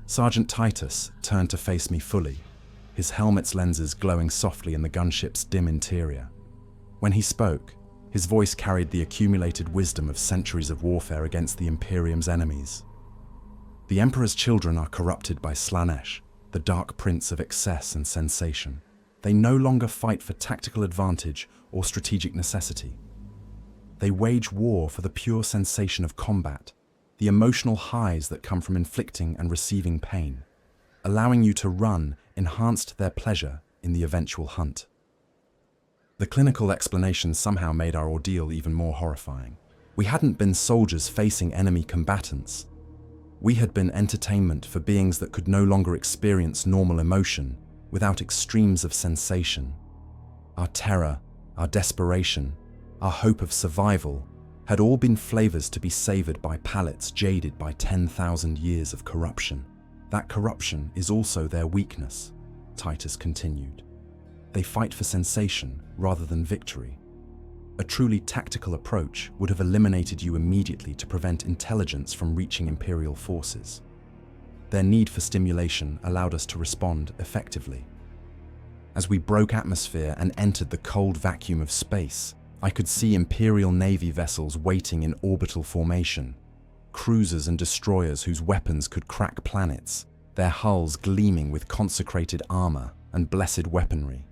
Sergeant Titus turned to face me fully, his helmet's lenses glowing softly in the gunship's dim interior. When he spoke, his voice carried the accumulated wisdom of centuries of warfare against the Imperium's enemies. The Emperor's children are corrupted by Slanesh, the dark prince of excess and sensation. They no longer fight for tactical advantage or strategic necessity. They wage war for the pure sensation of combat, the emotional highs that come from inflicting and receiving pain. Allowing you to run enhanced their pleasure in the eventual hunt. The clinical explanation somehow made our ordeal even more horrifying. We hadn't been soldiers facing enemy combatants. We had been entertainment for beings that could no longer experience normal emotion without extremes of sensation. Our terror, our desperation, our hope of survival had all been flavors to be savored by palates jaded by 10,000 years of corruption. That corruption is also their weakness, Titus continued. They fight for sensation rather than victory. A truly tactical approach would have eliminated you immediately to prevent intelligence from reaching Imperial forces. Their need for stimulation allowed us to respond effectively. As we broke atmosphere and entered the cold vacuum of space, I could see Imperial Navy vessels waiting in orbital formation, cruisers and destroyers whose weapons could crack planets, their hulls gleaming with consecrated armor and blessed weaponry.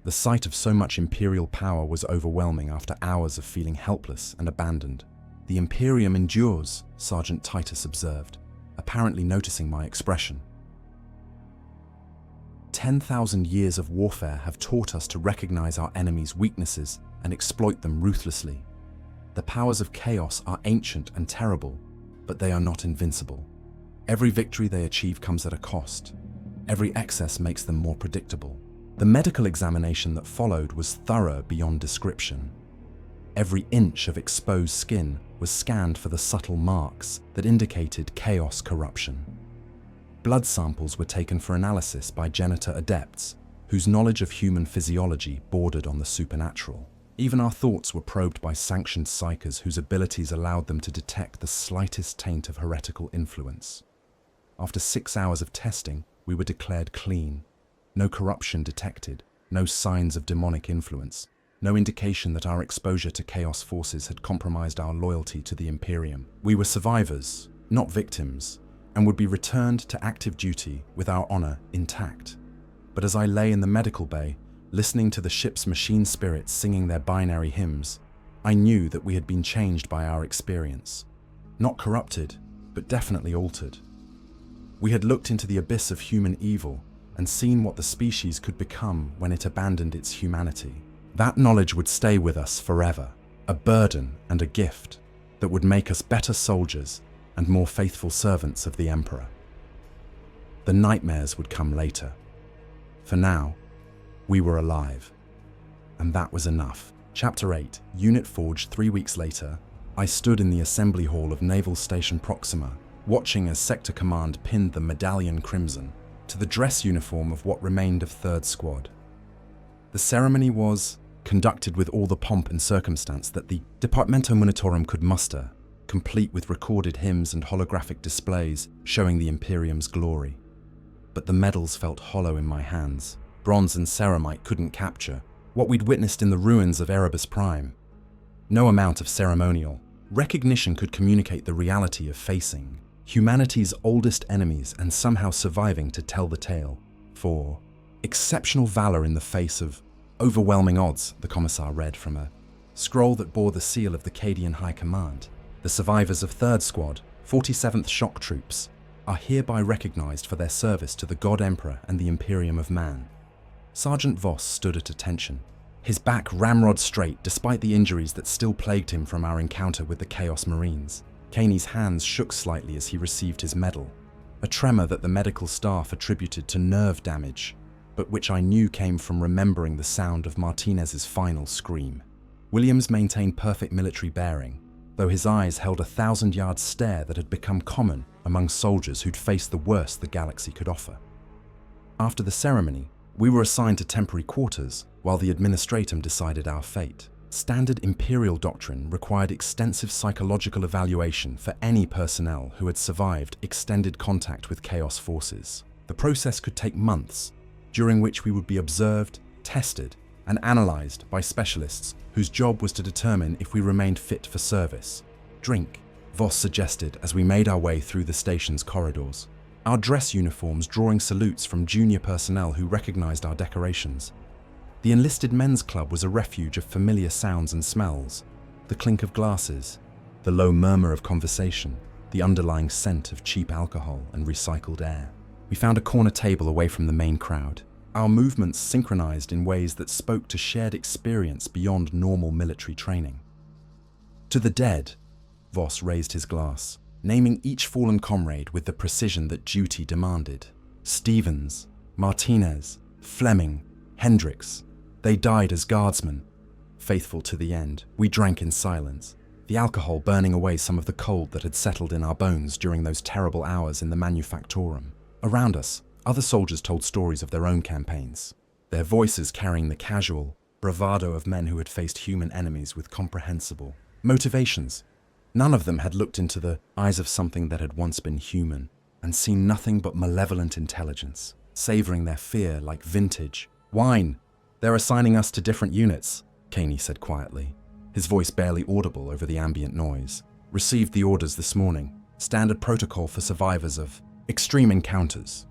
The sight of so much Imperial power was overwhelming after hours of feeling helpless and abandoned. The Imperium endures, Sergeant Titus observed, apparently noticing my expression. 10,000 years of warfare have taught us to recognize our enemies' weaknesses and exploit them ruthlessly. The powers of chaos are ancient and terrible, but they are not invincible. Every victory they achieve comes at a cost. Every excess makes them more predictable. The medical examination that followed was thorough beyond description. Every inch of exposed skin was scanned for the subtle marks that indicated chaos corruption. Blood samples were taken for analysis by genitor adepts, whose knowledge of human physiology bordered on the supernatural. Even our thoughts were probed by sanctioned psychers whose abilities allowed them to detect the slightest taint of heretical influence. After 6 hours of testing, we were declared clean. No corruption detected, no signs of demonic influence, no indication that our exposure to chaos forces had compromised our loyalty to the Imperium. We were survivors, not victims, and would be returned to active duty with our honor intact. But as I lay in the medical bay, listening to the ship's machine spirits singing their binary hymns, I knew that we had been changed by our experience. Not corrupted, but definitely altered. We had looked into the abyss of human evil and seen what the species could become when it abandoned its humanity. That knowledge would stay with us forever, a burden and a gift that would make us better soldiers and more faithful servants of the Emperor. The nightmares would come later. For now, we were alive, and that was enough. Chapter 8, Unit Forged. 3 weeks later, I stood in the assembly hall of Naval Station Proxima, watching as Sector Command pinned the Medallion Crimson to the dress uniform of what remained of 3rd Squad. The ceremony was conducted with all the pomp and circumstance that the Departamento Munitorum could muster, complete with recorded hymns and holographic displays showing the Imperium's glory. But the medals felt hollow in my hands. Bronze and ceramite couldn't capture what we'd witnessed in the ruins of Erebus Prime. No amount of ceremonial recognition could communicate the reality of facing humanity's oldest enemies and somehow surviving to tell the tale. For exceptional valor in the face of overwhelming odds, the Commissar read from a scroll that bore the seal of the Cadian High Command. The survivors of 3rd Squad, 47th Shock Troops, are hereby recognized for their service to the God Emperor and the Imperium of Man. Sergeant Voss stood at attention, his back ramrod straight despite the injuries that still plagued him from our encounter with the Chaos Marines. Caney's hands shook slightly as he received his medal, a tremor that the medical staff attributed to nerve damage, but which I knew came from remembering the sound of Martinez's final scream. Williams maintained perfect military bearing, though his eyes held a 1,000-yard stare that had become common among soldiers who'd faced the worst the galaxy could offer. After the ceremony, we were assigned to temporary quarters while the administratum decided our fate. Standard Imperial doctrine required extensive psychological evaluation for any personnel who had survived extended contact with Chaos forces. The process could take months, during which we would be observed, tested, and analyzed by specialists whose job was to determine if we remained fit for service. Drink, Voss suggested as we made our way through the station's corridors, our dress uniforms drawing salutes from junior personnel who recognized our decorations. The Enlisted Men's Club was a refuge of familiar sounds and smells, the clink of glasses, the low murmur of conversation, the underlying scent of cheap alcohol and recycled air. We found a corner table away from the main crowd, our movements synchronized in ways that spoke to shared experience beyond normal military training. To the dead, Voss raised his glass, naming each fallen comrade with the precision that duty demanded. Stevens, Martinez, Fleming, Hendricks. They died as guardsmen. Faithful to the end, we drank in silence, the alcohol burning away some of the cold that had settled in our bones during those terrible hours in the manufactorum. Around us, other soldiers told stories of their own campaigns, their voices carrying the casual bravado of men who had faced human enemies with comprehensible motivations. None of them had looked into the eyes of something that had once been human and seen nothing but malevolent intelligence, savoring their fear like vintage wine. They're assigning us to different units, Caney said quietly, his voice barely audible over the ambient noise. Received the orders this morning. Standard protocol for survivors of extreme encounters.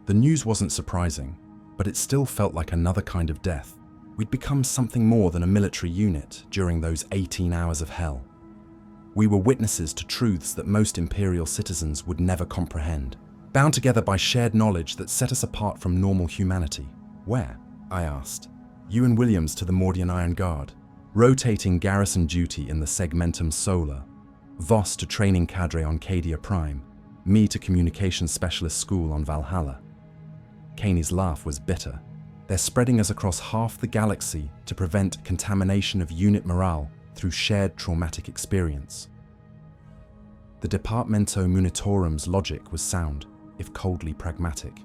The news wasn't surprising, but it still felt like another kind of death. We'd become something more than a military unit during those 18 hours of hell. We were witnesses to truths that most Imperial citizens would never comprehend, bound together by shared knowledge that set us apart from normal humanity. Where? I asked. You and Williams to the Mordian Iron Guard, rotating garrison duty in the Segmentum Solar, Voss to training cadre on Cadia Prime, me to communications specialist school on Valhalla. Caney's laugh was bitter. They're spreading us across half the galaxy to prevent contamination of unit morale through shared traumatic experience. The Departamento Munitorum's logic was sound. if coldly pragmatic.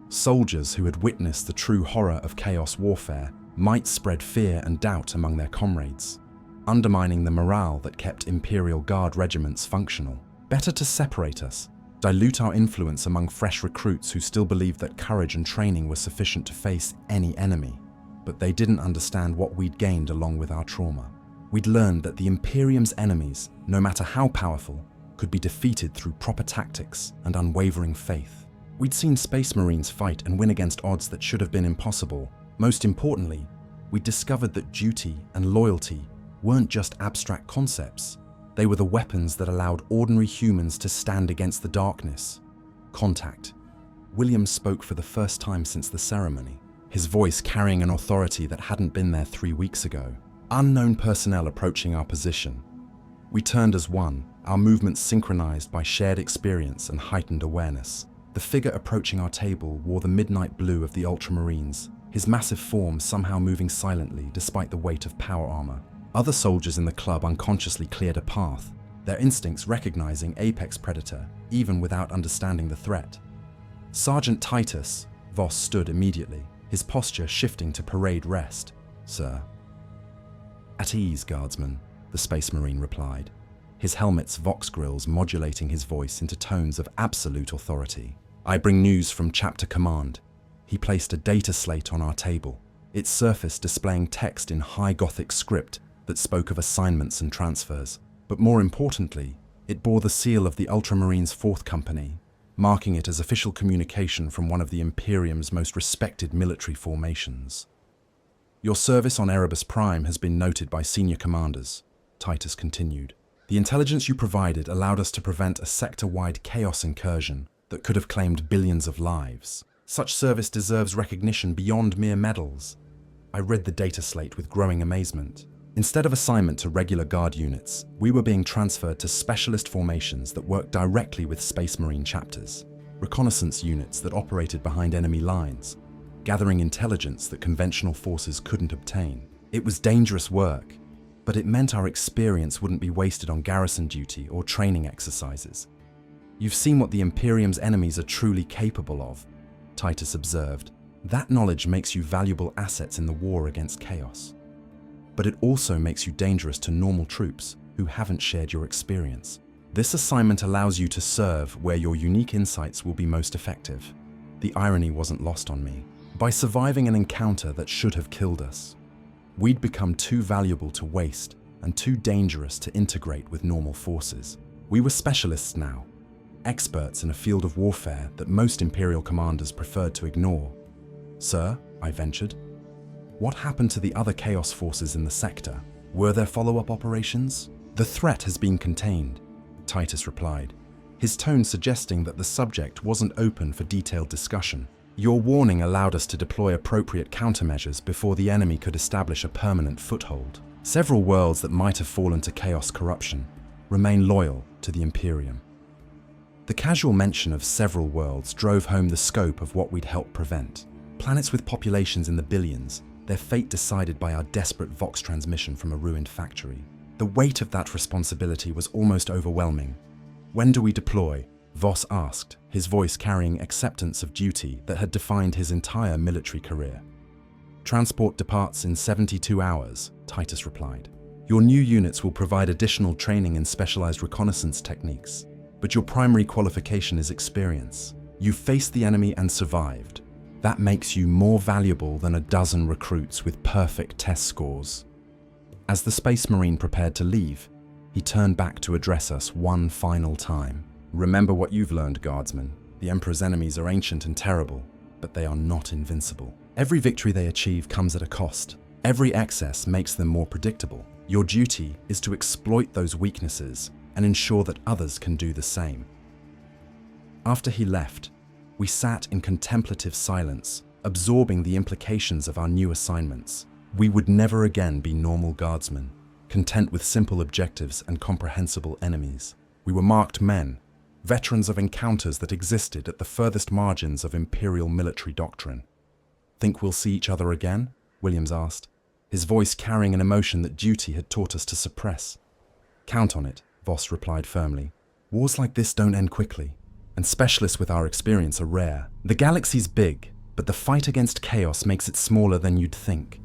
Soldiers who had witnessed the true horror of chaos warfare might spread fear and doubt among their comrades, undermining the morale that kept Imperial Guard regiments functional. Better to separate us, dilute our influence among fresh recruits who still believed that courage and training were sufficient to face any enemy. But they didn't understand what we'd gained along with our trauma. We'd learned that the Imperium's enemies, no matter how powerful, could be defeated through proper tactics and unwavering faith. We'd seen Space Marines fight and win against odds that should have been impossible. Most importantly, we'd discovered that duty and loyalty weren't just abstract concepts. They were the weapons that allowed ordinary humans to stand against the darkness. Contact. William spoke for the first time since the ceremony, his voice carrying an authority that hadn't been there 3 weeks ago. Unknown personnel approaching our position. We turned as one, our movements synchronized by shared experience and heightened awareness. The figure approaching our table wore the midnight blue of the Ultramarines, his massive form somehow moving silently despite the weight of power armor. Other soldiers in the club unconsciously cleared a path, their instincts recognizing apex predator even without understanding the threat. Sergeant Titus, Voss stood immediately, his posture shifting to parade rest. "Sir." "At ease, Guardsman," the Space Marine replied, his helmet's Vox grills modulating his voice into tones of absolute authority. "I bring news from Chapter Command." He placed a data slate on our table, its surface displaying text in high Gothic script that spoke of assignments and transfers. But more importantly, it bore the seal of the Ultramarines' 4th Company, marking it as official communication from one of the Imperium's most respected military formations. "Your service on Erebus Prime has been noted by senior commanders," Titus continued. "The intelligence you provided allowed us to prevent a sector-wide chaos incursion that could have claimed billions of lives. Such service deserves recognition beyond mere medals." I read the data slate with growing amazement. Instead of assignment to regular guard units, we were being transferred to specialist formations that worked directly with Space Marine chapters, reconnaissance units that operated behind enemy lines, gathering intelligence that conventional forces couldn't obtain. It was dangerous work, but it meant our experience wouldn't be wasted on garrison duty or training exercises. "You've seen what the Imperium's enemies are truly capable of," Titus observed. "That knowledge makes you valuable assets in the war against chaos. But it also makes you dangerous to normal troops who haven't shared your experience. This assignment allows you to serve where your unique insights will be most effective." The irony wasn't lost on me. By surviving an encounter that should have killed us, we'd become too valuable to waste and too dangerous to integrate with normal forces. We were specialists now, experts in a field of warfare that most Imperial commanders preferred to ignore. "Sir," I ventured, "what happened to the other Chaos forces in the sector? Were there follow-up operations?" "The threat has been contained," Titus replied, his tone suggesting that the subject wasn't open for detailed discussion. "Your warning allowed us to deploy appropriate countermeasures before the enemy could establish a permanent foothold. Several worlds that might have fallen to Chaos corruption remain loyal to the Imperium." The casual mention of several worlds drove home the scope of what we'd helped prevent. Planets with populations in the billions, their fate decided by our desperate Vox transmission from a ruined factory. The weight of that responsibility was almost overwhelming. "When do we deploy?" Voss asked, his voice carrying acceptance of duty that had defined his entire military career. "Transport departs in 72 hours, Titus replied. "Your new units will provide additional training in specialized reconnaissance techniques, but your primary qualification is experience. You faced the enemy and survived. That makes you more valuable than a dozen recruits with perfect test scores." As the Space Marine prepared to leave, he turned back to address us one final time. "Remember what you've learned, Guardsmen. The Emperor's enemies are ancient and terrible, but they are not invincible. Every victory they achieve comes at a cost. Every excess makes them more predictable. Your duty is to exploit those weaknesses and ensure that others can do the same." After he left, we sat in contemplative silence, absorbing the implications of our new assignments. We would never again be normal guardsmen, content with simple objectives and comprehensible enemies. We were marked men, veterans of encounters that existed at the furthest margins of Imperial military doctrine. "Think we'll see each other again?" Williams asked, his voice carrying an emotion that duty had taught us to suppress. "Count on it," Voss replied firmly. "Wars like this don't end quickly. and specialists with our experience are rare. The galaxy's big, but the fight against chaos makes it smaller than you'd think.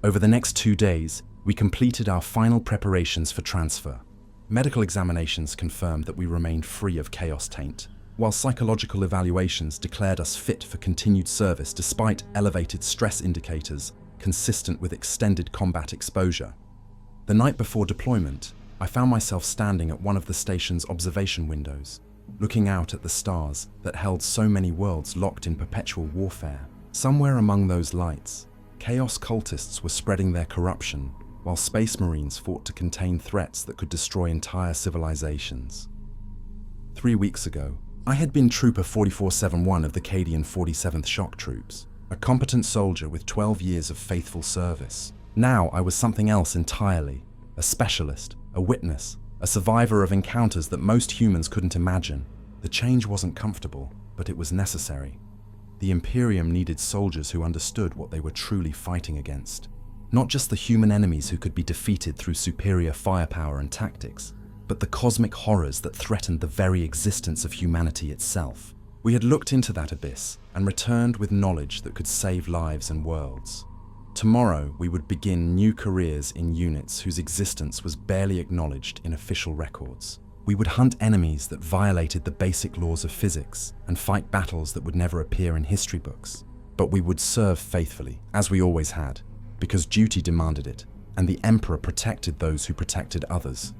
Over the next 2 days, we completed our final preparations for transfer. Medical examinations confirmed that we remained free of chaos taint, while psychological evaluations declared us fit for continued service despite elevated stress indicators consistent with extended combat exposure. The night before deployment, I found myself standing at one of the station's observation windows, looking out at the stars that held so many worlds locked in perpetual warfare. Somewhere among those lights, chaos cultists were spreading their corruption, while space marines fought to contain threats that could destroy entire civilizations. 3 weeks ago, I had been Trooper 4471 of the Cadian 47th Shock Troops, a competent soldier with 12 years of faithful service. Now I was something else entirely, a specialist, a witness, a survivor of encounters that most humans couldn't imagine. The change wasn't comfortable, but it was necessary. The Imperium needed soldiers who understood what they were truly fighting against. Not just the human enemies who could be defeated through superior firepower and tactics, but the cosmic horrors that threatened the very existence of humanity itself. We had looked into that abyss and returned with knowledge that could save lives and worlds. Tomorrow, we would begin new careers in units whose existence was barely acknowledged in official records. We would hunt enemies that violated the basic laws of physics and fight battles that would never appear in history books. But we would serve faithfully, as we always had, because duty demanded it, and the Emperor protected those who protected others.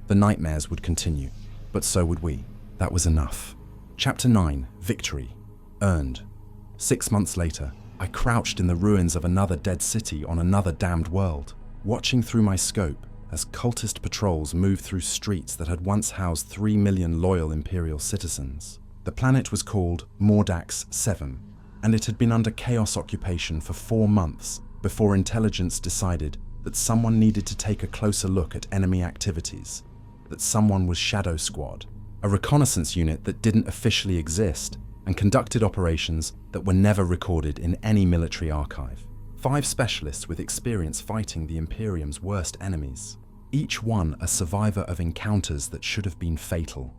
The nightmares would continue, but so would we. That was enough. Chapter 9, Victory. Earned. 6 months later, I crouched in the ruins of another dead city on another damned world, watching through my scope as cultist patrols moved through streets that had once housed 3 million loyal Imperial citizens. The planet was called Mordax 7, and it had been under chaos occupation for 4 months before intelligence decided that someone needed to take a closer look at enemy activities, that someone was Shadow Squad, a reconnaissance unit that didn't officially exist and conducted operations that were never recorded in any military archive. 5 specialists with experience fighting the Imperium's worst enemies, each one a survivor of encounters that should have been fatal.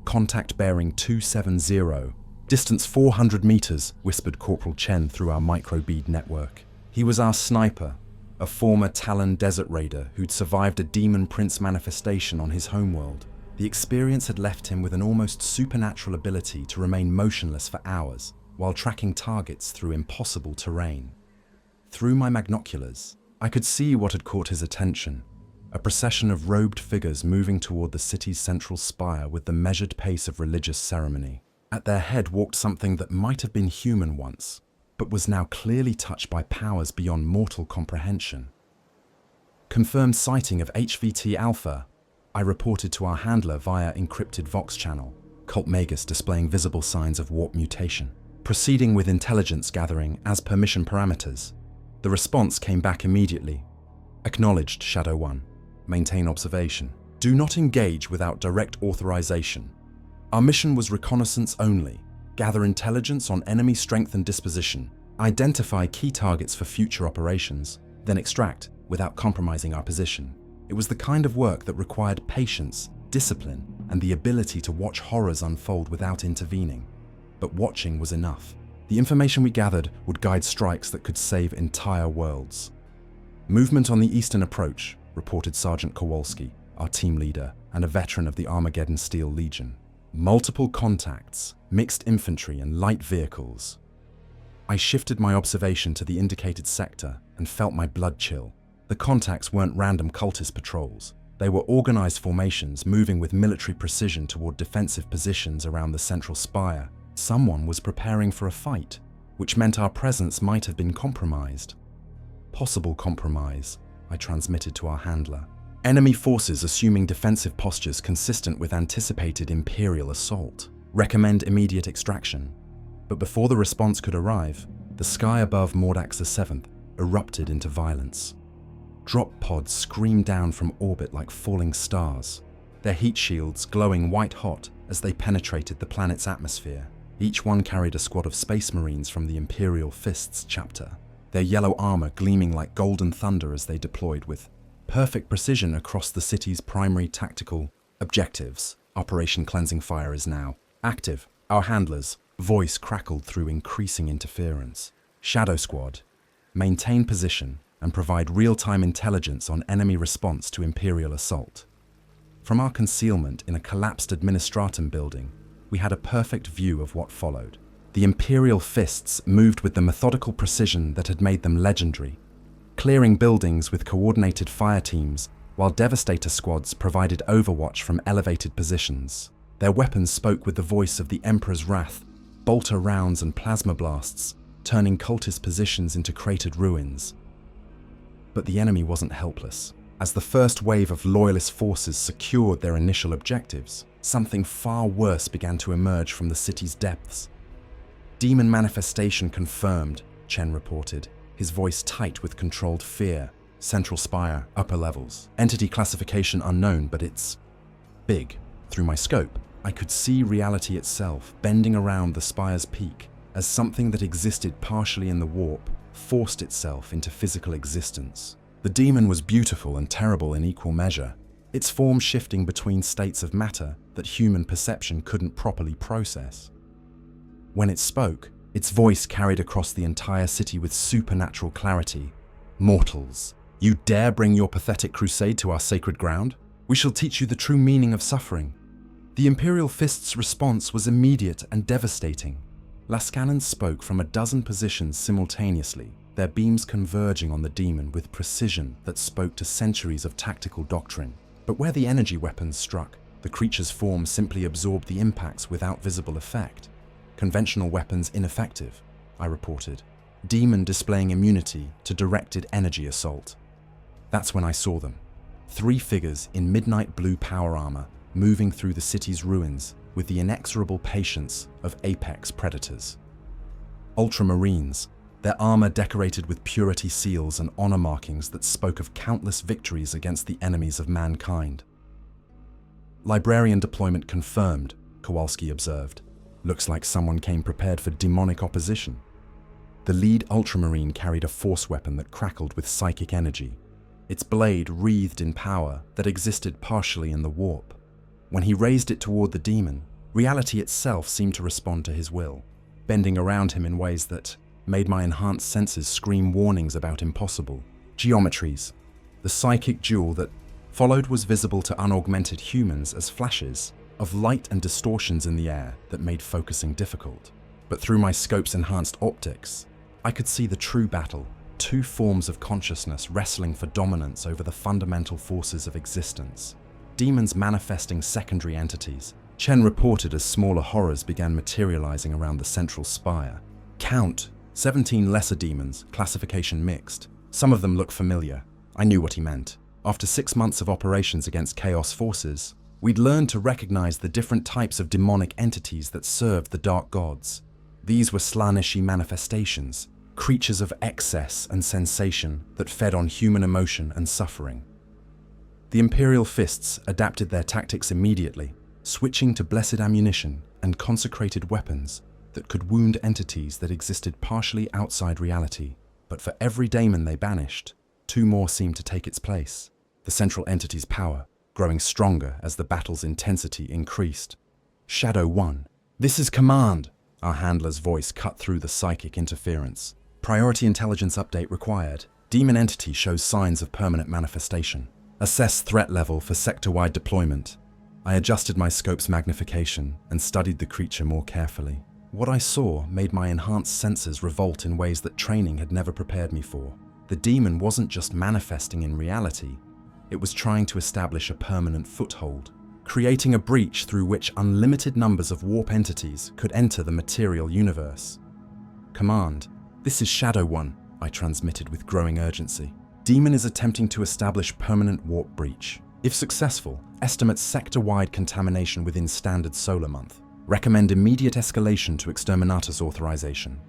Contact bearing 270, distance 400 meters, whispered Corporal Chen through our microbead network. He was our sniper, a former Talon desert raider who'd survived a Demon Prince manifestation on his homeworld. The experience had left him with an almost supernatural ability to remain motionless for hours while tracking targets through impossible terrain. Through my magnoculars, I could see what had caught his attention, a procession of robed figures moving toward the city's central spire with the measured pace of religious ceremony. At their head walked something that might have been human once, but was now clearly touched by powers beyond mortal comprehension. Confirmed sighting of HVT Alpha, I reported to our handler via encrypted Vox channel, Cult Magus displaying visible signs of warp mutation. Proceeding with intelligence gathering as per mission parameters, the response came back immediately. Acknowledged, Shadow 1. Maintain observation. Do not engage without direct authorization. Our mission was reconnaissance only. Gather intelligence on enemy strength and disposition. Identify key targets for future operations, then extract without compromising our position. It was the kind of work that required patience, discipline, and the ability to watch horrors unfold without intervening. But watching was enough. The information we gathered would guide strikes that could save entire worlds. Movement on the eastern approach, reported Sergeant Kowalski, our team leader and a veteran of the Armageddon Steel Legion. Multiple contacts, mixed infantry and light vehicles. I shifted my observation to the indicated sector and felt my blood chill. The contacts weren't random cultist patrols. They were organized formations moving with military precision toward defensive positions around the central spire. Someone was preparing for a fight, which meant our presence might have been compromised. Possible compromise, I transmitted to our handler. Enemy forces assuming defensive postures consistent with anticipated Imperial assault. Recommend immediate extraction. But before the response could arrive, the sky above Mordax VII erupted into violence. Drop pods screamed down from orbit like falling stars, their heat shields glowing white-hot as they penetrated the planet's atmosphere. Each one carried a squad of space marines from the Imperial Fists chapter, their yellow armor gleaming like golden thunder as they deployed with perfect precision across the city's primary tactical objectives. Operation Cleansing Fire is now Active, our handler's voice crackled through increasing interference. Shadow Squad, maintain position and provide real-time intelligence on enemy response to Imperial assault. From our concealment in a collapsed administratum building, we had a perfect view of what followed. The Imperial fists moved with the methodical precision that had made them legendary, clearing buildings with coordinated fire teams, while Devastator squads provided overwatch from elevated positions. Their weapons spoke with the voice of the Emperor's wrath, bolter rounds and plasma blasts, turning cultist positions into cratered ruins. But the enemy wasn't helpless. As the first wave of loyalist forces secured their initial objectives, something far worse began to emerge from the city's depths. Demon manifestation confirmed, Chen reported, his voice tight with controlled fear. Central spire, upper levels. Entity classification unknown, but it's big. Through my scope, I could see reality itself bending around the spire's peak as something that existed partially in the warp forced itself into physical existence. The demon was beautiful and terrible in equal measure, its form shifting between states of matter that human perception couldn't properly process. When it spoke, its voice carried across the entire city with supernatural clarity. Mortals, you dare bring your pathetic crusade to our sacred ground? We shall teach you the true meaning of suffering. The Imperial Fist's response was immediate and devastating. Lascannons spoke from a dozen positions simultaneously, their beams converging on the demon with precision that spoke to centuries of tactical doctrine. But where the energy weapons struck, the creature's form simply absorbed the impacts without visible effect. Conventional weapons ineffective, I reported. Demon displaying immunity to directed energy assault. That's when I saw them. 3 figures in midnight blue power armor moving through the city's ruins with the inexorable patience of apex predators. Ultramarines, their armor decorated with purity seals and honor markings that spoke of countless victories against the enemies of mankind. Librarian deployment confirmed, Kowalski observed. Looks like someone came prepared for demonic opposition. The lead Ultramarine carried a force weapon that crackled with psychic energy, its blade wreathed in power that existed partially in the warp. When he raised it toward the demon, reality itself seemed to respond to his will, bending around him in ways that made my enhanced senses scream warnings about impossible geometries. The psychic duel that followed was visible to unaugmented humans as flashes of light and distortions in the air that made focusing difficult. But through my scope's enhanced optics, I could see the true battle, 2 forms of consciousness wrestling for dominance over the fundamental forces of existence. Demons manifesting secondary entities. Chen reported as smaller horrors began materializing around the central spire. Count, 17 lesser demons, classification mixed. Some of them look familiar. I knew what he meant. After 6 months of operations against Chaos forces, we'd learned to recognize the different types of demonic entities that served the Dark Gods. These were Slaaneshi manifestations, creatures of excess and sensation that fed on human emotion and suffering. The Imperial Fists adapted their tactics immediately, switching to blessed ammunition and consecrated weapons that could wound entities that existed partially outside reality. But for every daemon they banished, 2 more seemed to take its place. The central entity's power, growing stronger as the battle's intensity increased. Shadow 1. This is command, our handler's voice cut through the psychic interference. Priority intelligence update required. Demon entity shows signs of permanent manifestation. Assess threat level for sector-wide deployment. I adjusted my scope's magnification and studied the creature more carefully. What I saw made my enhanced senses revolt in ways that training had never prepared me for. The demon wasn't just manifesting in reality, it was trying to establish a permanent foothold, creating a breach through which unlimited numbers of warp entities could enter the material universe. Command, this is Shadow 1, I transmitted with growing urgency. Demon is attempting to establish permanent warp breach. If successful, estimate sector-wide contamination within standard solar month. Recommend immediate escalation to Exterminatus authorization.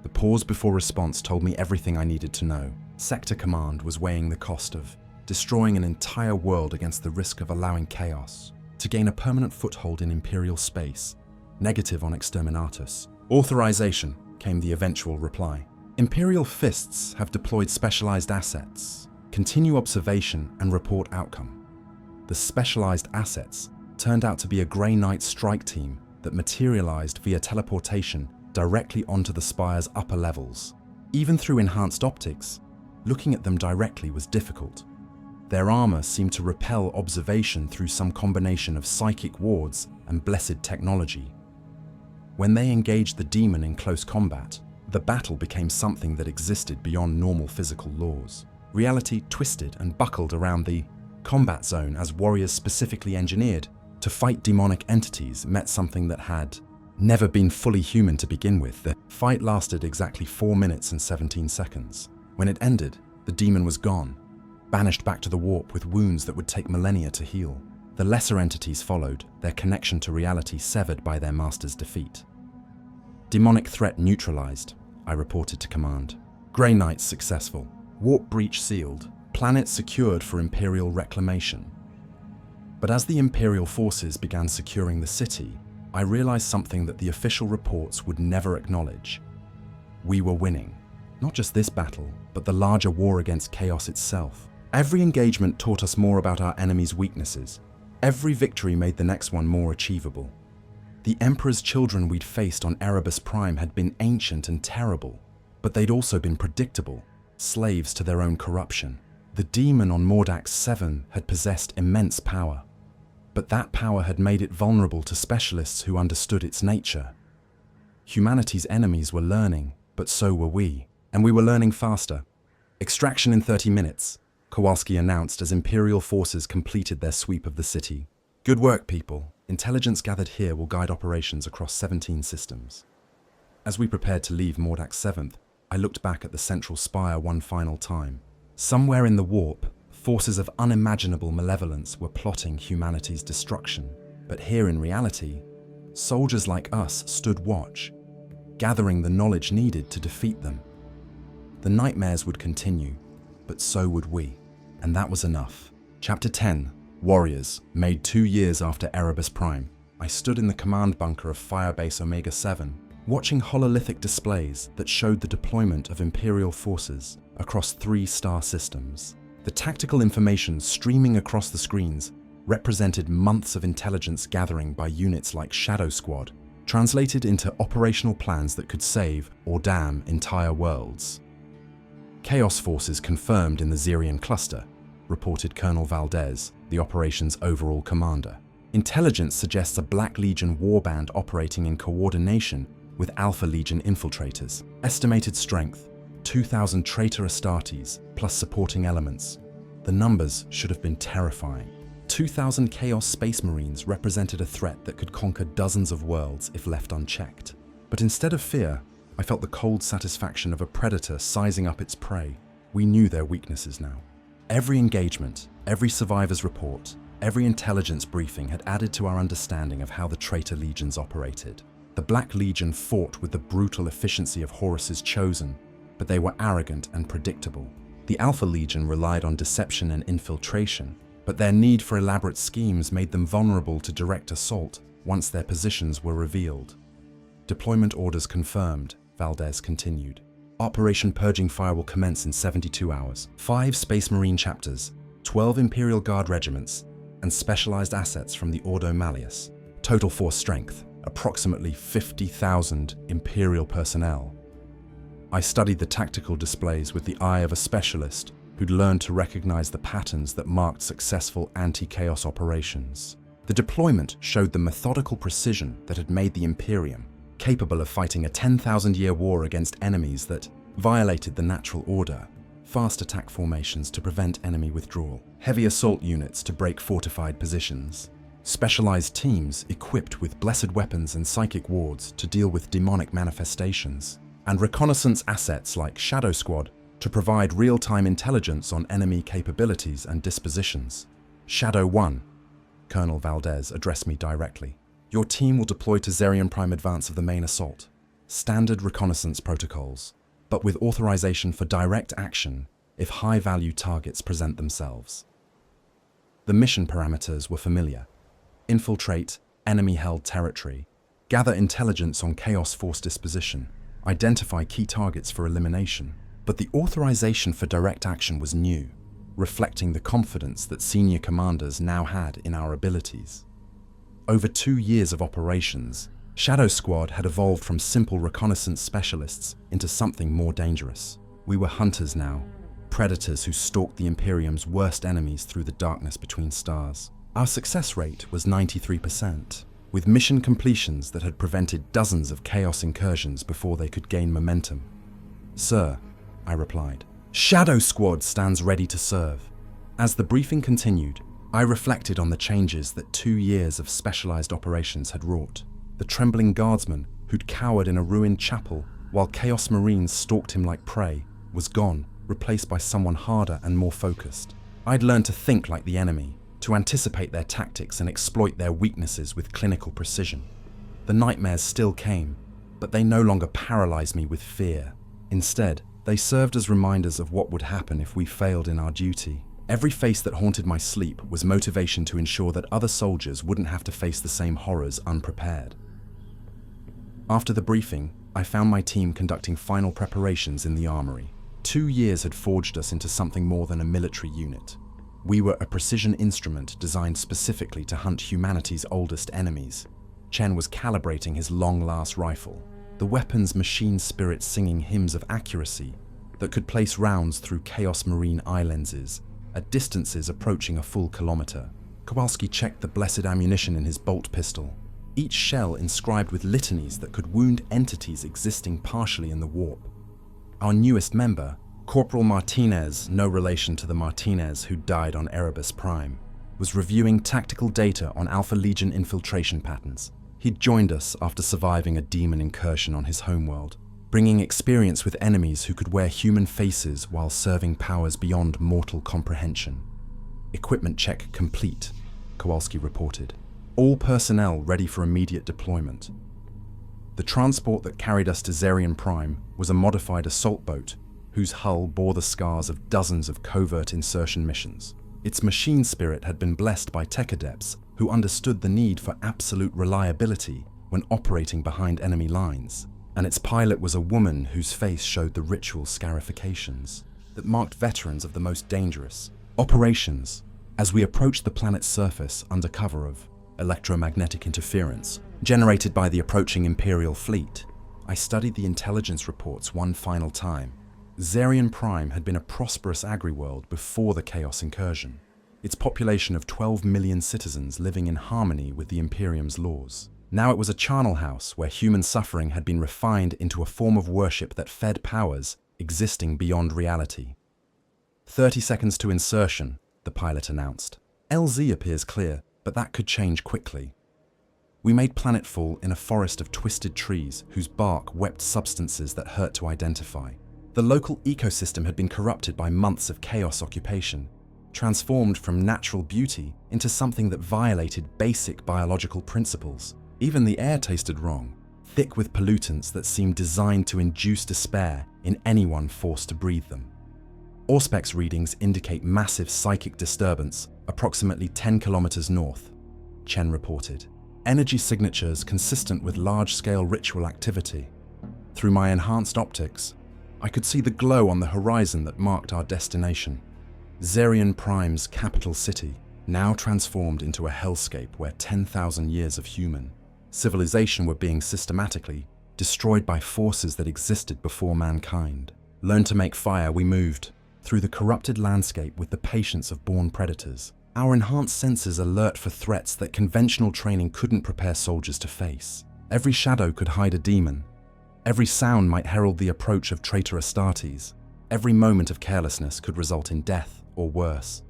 The pause before response told me everything I needed to know. Sector Command was weighing the cost of destroying an entire world against the risk of allowing chaos to gain a permanent foothold in Imperial space. Negative on Exterminatus. Authorization, came the eventual reply. Imperial Fists have deployed specialized assets. Continue observation and report outcome. The specialized assets turned out to be a Grey Knight strike team that materialized via teleportation directly onto the spire's upper levels. Even through enhanced optics, looking at them directly was difficult. Their armor seemed to repel observation through some combination of psychic wards and blessed technology. When they engaged the demon in close combat, the battle became something that existed beyond normal physical laws. Reality twisted and buckled around the combat zone as warriors specifically engineered to fight demonic entities met something that had never been fully human to begin with. The fight lasted exactly 4 minutes and 17 seconds. When it ended, the demon was gone, banished back to the warp with wounds that would take millennia to heal. The lesser entities followed, their connection to reality severed by their master's defeat. Demonic threat neutralized, I reported to command. Grey Knights successful. Warp breach sealed. Planet secured for Imperial reclamation. But as the Imperial forces began securing the city, I realized something that the official reports would never acknowledge. We were winning. Not just this battle, but the larger war against chaos itself. Every engagement taught us more about our enemy's weaknesses. Every victory made the next one more achievable. The Emperor's children we'd faced on Erebus Prime had been ancient and terrible, but they'd also been predictable, slaves to their own corruption. The demon on Mordax 7 had possessed immense power, but that power had made it vulnerable to specialists who understood its nature. Humanity's enemies were learning, but so were we, and we were learning faster. Extraction in 30 minutes, Kowalski announced as Imperial forces completed their sweep of the city. Good work, people. Intelligence gathered here will guide operations across 17 systems. As we prepared to leave Mordax 7th, I looked back at the central spire one final time. Somewhere in the warp, forces of unimaginable malevolence were plotting humanity's destruction. But here in reality, soldiers like us stood watch, gathering the knowledge needed to defeat them. The nightmares would continue, but so would we, and that was enough. Chapter 10, Warriors, made 2 years after Erebus Prime. I stood in the command bunker of Firebase Omega 7, watching hololithic displays that showed the deployment of Imperial forces across 3 star systems. The tactical information streaming across the screens represented months of intelligence gathering by units like Shadow Squad, translated into operational plans that could save or damn entire worlds. Chaos forces confirmed in the Zerian cluster, reported Colonel Valdez, the operation's overall commander. Intelligence suggests a Black Legion warband operating in coordination with Alpha Legion infiltrators. Estimated strength, 2,000 traitor Astartes plus supporting elements. The numbers should have been terrifying. 2,000 Chaos Space Marines represented a threat that could conquer dozens of worlds if left unchecked. But instead of fear, I felt the cold satisfaction of a predator sizing up its prey. We knew their weaknesses now. Every engagement, every survivor's report, every intelligence briefing had added to our understanding of how the traitor legions operated. The Black Legion fought with the brutal efficiency of Horus's Chosen, but they were arrogant and predictable. The Alpha Legion relied on deception and infiltration, but their need for elaborate schemes made them vulnerable to direct assault once their positions were revealed. Deployment orders confirmed, Valdez continued. Operation Purging Fire will commence in 72 hours. 5 Space Marine chapters, 12 Imperial Guard regiments, and specialized assets from the Ordo Malleus. Total force strength, approximately 50,000 Imperial personnel. I studied the tactical displays with the eye of a specialist who'd learned to recognize the patterns that marked successful anti-chaos operations. The deployment showed the methodical precision that had made the Imperium capable of fighting a 10,000-year war against enemies that violated the natural order, fast attack formations to prevent enemy withdrawal, heavy assault units to break fortified positions, specialized teams equipped with blessed weapons and psychic wards to deal with demonic manifestations, and reconnaissance assets like Shadow Squad to provide real-time intelligence on enemy capabilities and dispositions. Shadow 1, Colonel Valdez addressed me directly. Your team will deploy to Zerian Prime advance of the main assault. Standard reconnaissance protocols, but with authorization for direct action if high-value targets present themselves. The mission parameters were familiar. Infiltrate enemy-held territory, gather intelligence on Chaos Force disposition, identify key targets for elimination. But the authorization for direct action was new, reflecting the confidence that senior commanders now had in our abilities. Over 2 years of operations, Shadow Squad had evolved from simple reconnaissance specialists into something more dangerous. We were hunters now, predators who stalked the Imperium's worst enemies through the darkness between stars. Our success rate was 93%, with mission completions that had prevented dozens of Chaos incursions before they could gain momentum. "Sir," I replied, "Shadow Squad stands ready to serve." As the briefing continued, I reflected on the changes that 2 years of specialized operations had wrought. The trembling guardsman who'd cowered in a ruined chapel while Chaos Marines stalked him like prey was gone, replaced by someone harder and more focused. I'd learned to think like the enemy, to anticipate their tactics and exploit their weaknesses with clinical precision. The nightmares still came, but they no longer paralyzed me with fear. Instead, they served as reminders of what would happen if we failed in our duty. Every face that haunted my sleep was motivation to ensure that other soldiers wouldn't have to face the same horrors unprepared. After the briefing, I found my team conducting final preparations in the armory. 2 years had forged us into something more than a military unit. We were a precision instrument designed specifically to hunt humanity's oldest enemies. Chen was calibrating his long-last rifle, the weapon's machine spirit singing hymns of accuracy that could place rounds through Chaos Marine eye lenses at distances approaching a full kilometer. Kowalski checked the blessed ammunition in his bolt pistol, each shell inscribed with litanies that could wound entities existing partially in the warp. Our newest member, Corporal Martinez, no relation to the Martinez who died on Erebus Prime, was reviewing tactical data on Alpha Legion infiltration patterns. He'd joined us after surviving a demon incursion on his homeworld, bringing experience with enemies who could wear human faces while serving powers beyond mortal comprehension. "Equipment check complete," Kowalski reported. "All personnel ready for immediate deployment." The transport that carried us to Zarian Prime was a modified assault boat whose hull bore the scars of dozens of covert insertion missions. Its machine spirit had been blessed by tech adepts who understood the need for absolute reliability when operating behind enemy lines, and its pilot was a woman whose face showed the ritual scarifications that marked veterans of the most dangerous operations. As we approached the planet's surface under cover of electromagnetic interference generated by the approaching Imperial fleet, I studied the intelligence reports one final time. Zarian Prime had been a prosperous agri-world before the Chaos incursion, its population of 12 million citizens living in harmony with the Imperium's laws. Now it was a charnel house where human suffering had been refined into a form of worship that fed powers existing beyond reality. 30 seconds to insertion, the pilot announced. LZ appears clear, but that could change quickly. We made planetfall in a forest of twisted trees whose bark wept substances that hurt to identify. The local ecosystem had been corrupted by months of chaos occupation, transformed from natural beauty into something that violated basic biological principles. Even the air tasted wrong, thick with pollutants that seemed designed to induce despair in anyone forced to breathe them. Auspex readings indicate massive psychic disturbance approximately 10 kilometers north, Chen reported. Energy signatures consistent with large-scale ritual activity. Through my enhanced optics, I could see the glow on the horizon that marked our destination. Zarian Prime's capital city, now transformed into a hellscape where 10,000 years of human civilization were being systematically destroyed by forces that existed before mankind. Learned to make fire, we moved through the corrupted landscape with the patience of born predators. Our enhanced senses alert for threats that conventional training couldn't prepare soldiers to face. Every shadow could hide a demon. Every sound might herald the approach of traitor Astartes. Every moment of carelessness could result in death or worse.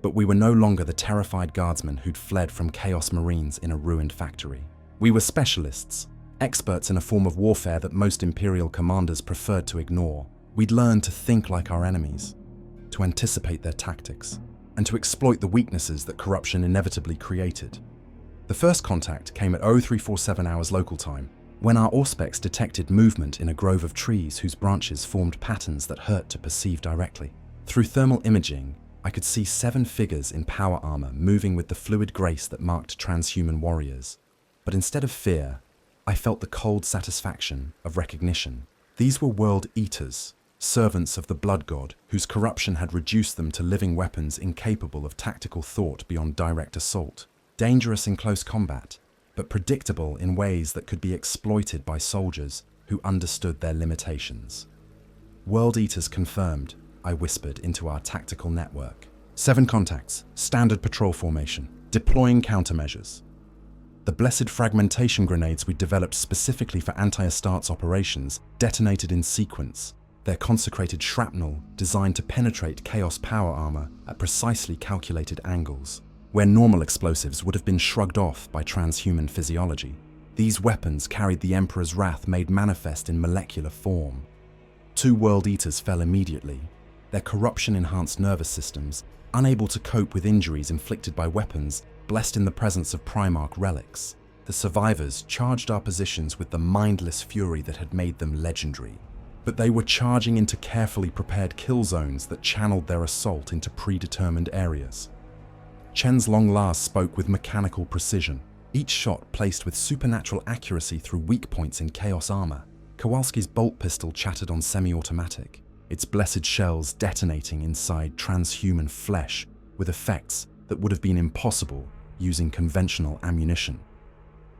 But we were no longer the terrified guardsmen who'd fled from Chaos Marines in a ruined factory. We were specialists, experts in a form of warfare that most Imperial commanders preferred to ignore. We'd learned to think like our enemies, to anticipate their tactics, and to exploit the weaknesses that corruption inevitably created. The first contact came at 0347 hours local time, when our Auspex detected movement in a grove of trees whose branches formed patterns that hurt to perceive directly. Through thermal imaging, I could see 7 figures in power armor moving with the fluid grace that marked transhuman warriors. But instead of fear, I felt the cold satisfaction of recognition. These were world eaters, servants of the blood god, whose corruption had reduced them to living weapons incapable of tactical thought beyond direct assault. Dangerous in close combat, but predictable in ways that could be exploited by soldiers who understood their limitations. World Eaters confirmed, I whispered into our tactical network. 7 contacts, standard patrol formation, deploying countermeasures. The blessed fragmentation grenades we developed specifically for anti-Astartes operations detonated in sequence, their consecrated shrapnel designed to penetrate Chaos power armor at precisely calculated angles, where normal explosives would have been shrugged off by transhuman physiology. These weapons carried the Emperor's wrath made manifest in molecular form. 2 World Eaters fell immediately, their corruption-enhanced nervous systems, unable to cope with injuries inflicted by weapons, blessed in the presence of Primarch relics. The survivors charged our positions with the mindless fury that had made them legendary. But they were charging into carefully prepared kill zones that channeled their assault into predetermined areas. Chen's long last spoke with mechanical precision, each shot placed with supernatural accuracy through weak points in Chaos armor. Kowalski's bolt pistol chattered on semi-automatic, its blessed shells detonating inside transhuman flesh with effects that would have been impossible using conventional ammunition.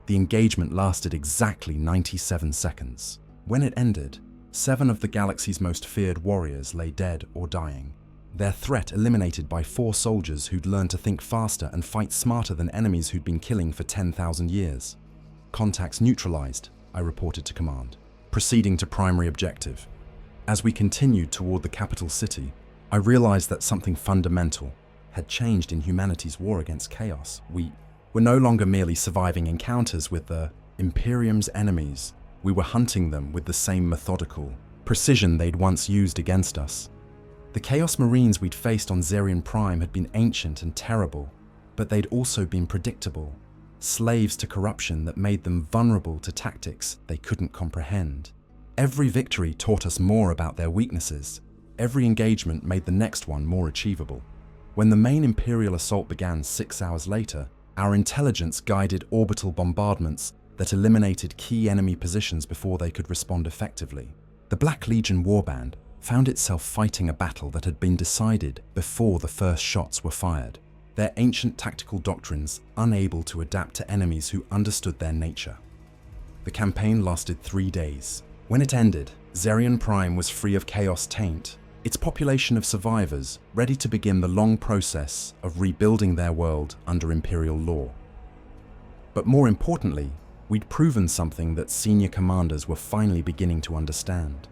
The engagement lasted exactly 97 seconds. When it ended, 7 of the galaxy's most feared warriors lay dead or dying, their threat eliminated by 4 soldiers who'd learned to think faster and fight smarter than enemies who'd been killing for 10,000 years. Contacts neutralized, I reported to command, proceeding to primary objective. As we continued toward the capital city, I realized that something fundamental had changed in humanity's war against chaos. We were no longer merely surviving encounters with the Imperium's enemies. We were hunting them with the same methodical precision they'd once used against us. The Chaos Marines we'd faced on Erebus Prime had been ancient and terrible, but they'd also been predictable, slaves to corruption that made them vulnerable to tactics they couldn't comprehend. Every victory taught us more about their weaknesses. Every engagement made the next one more achievable. When the main Imperial assault began 6 hours later, our intelligence guided orbital bombardments that eliminated key enemy positions before they could respond effectively. The Black Legion warband found itself fighting a battle that had been decided before the first shots were fired, their ancient tactical doctrines unable to adapt to enemies who understood their nature. The campaign lasted 3 days. When it ended, Erebus Prime was free of chaos taint, its population of survivors ready to begin the long process of rebuilding their world under Imperial law. But more importantly, we'd proven something that senior commanders were finally beginning to understand.